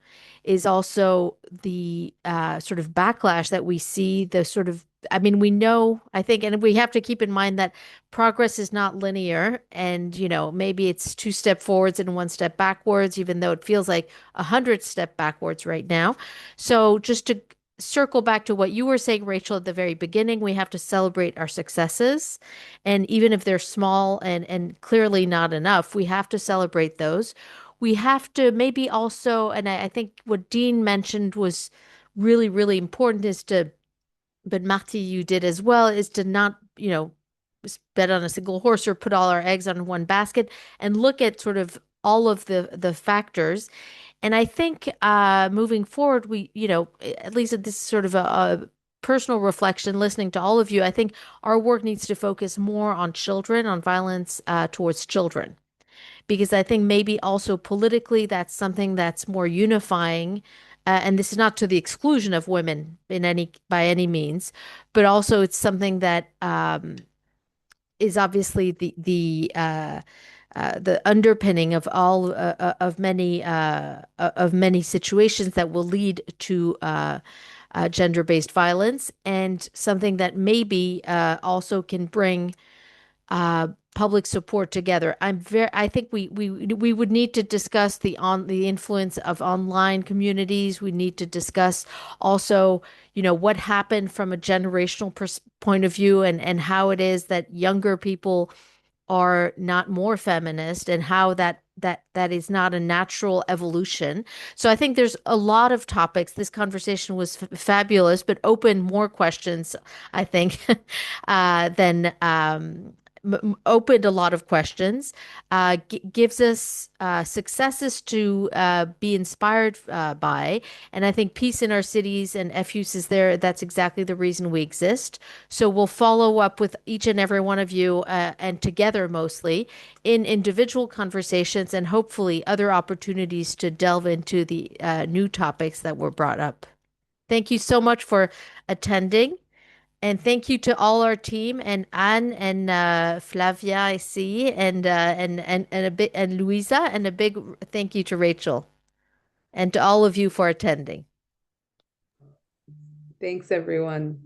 is also the sort of backlash that we see, the sort of, I mean, we know, I think, and we have to keep in mind that progress is not linear. And, maybe it's 2 step forwards and 1 step backwards, even though it feels like 100 step backwards right now. So just to circle back to what you were saying, Rachel, at the very beginning, we have to celebrate our successes. And even if they're small and clearly not enough, we have to celebrate those. We have to maybe also, and I think what Dean mentioned was really, really important but Marty, you did as well, is to not, bet on a single horse or put all our eggs on one basket and look at sort of all of the factors. And I think moving forward, we, at least at this sort of a personal reflection, listening to all of you, I think our work needs to focus more on children, on violence towards children. Because I think maybe also politically, that's something that's more unifying. And this is not to the exclusion of women by any means, but also it's something that is obviously the underpinning of all of many situations that will lead to gender-based violence, and something that maybe also can bring public support together. I think we would need to discuss the influence of online communities. We need to discuss also, what happened from a generational point of view, and how it is that younger people are not more feminist, and how that is not a natural evolution. So I think there's a lot of topics. This conversation was fabulous, but opened more questions, I think, than opened a lot of questions, gives us successes to be inspired by. And I think peace in our cities and FUs is there. That's exactly the reason we exist. So we'll follow up with each and every one of you, and together mostly, in individual conversations, and hopefully other opportunities to delve into the new topics that were brought up. Thank you so much for attending. And thank you to all our team, and Anne and Flavia, I see, and a bit, and Luisa, and a big thank you to Rachel, and to all of you for attending. Thanks, everyone.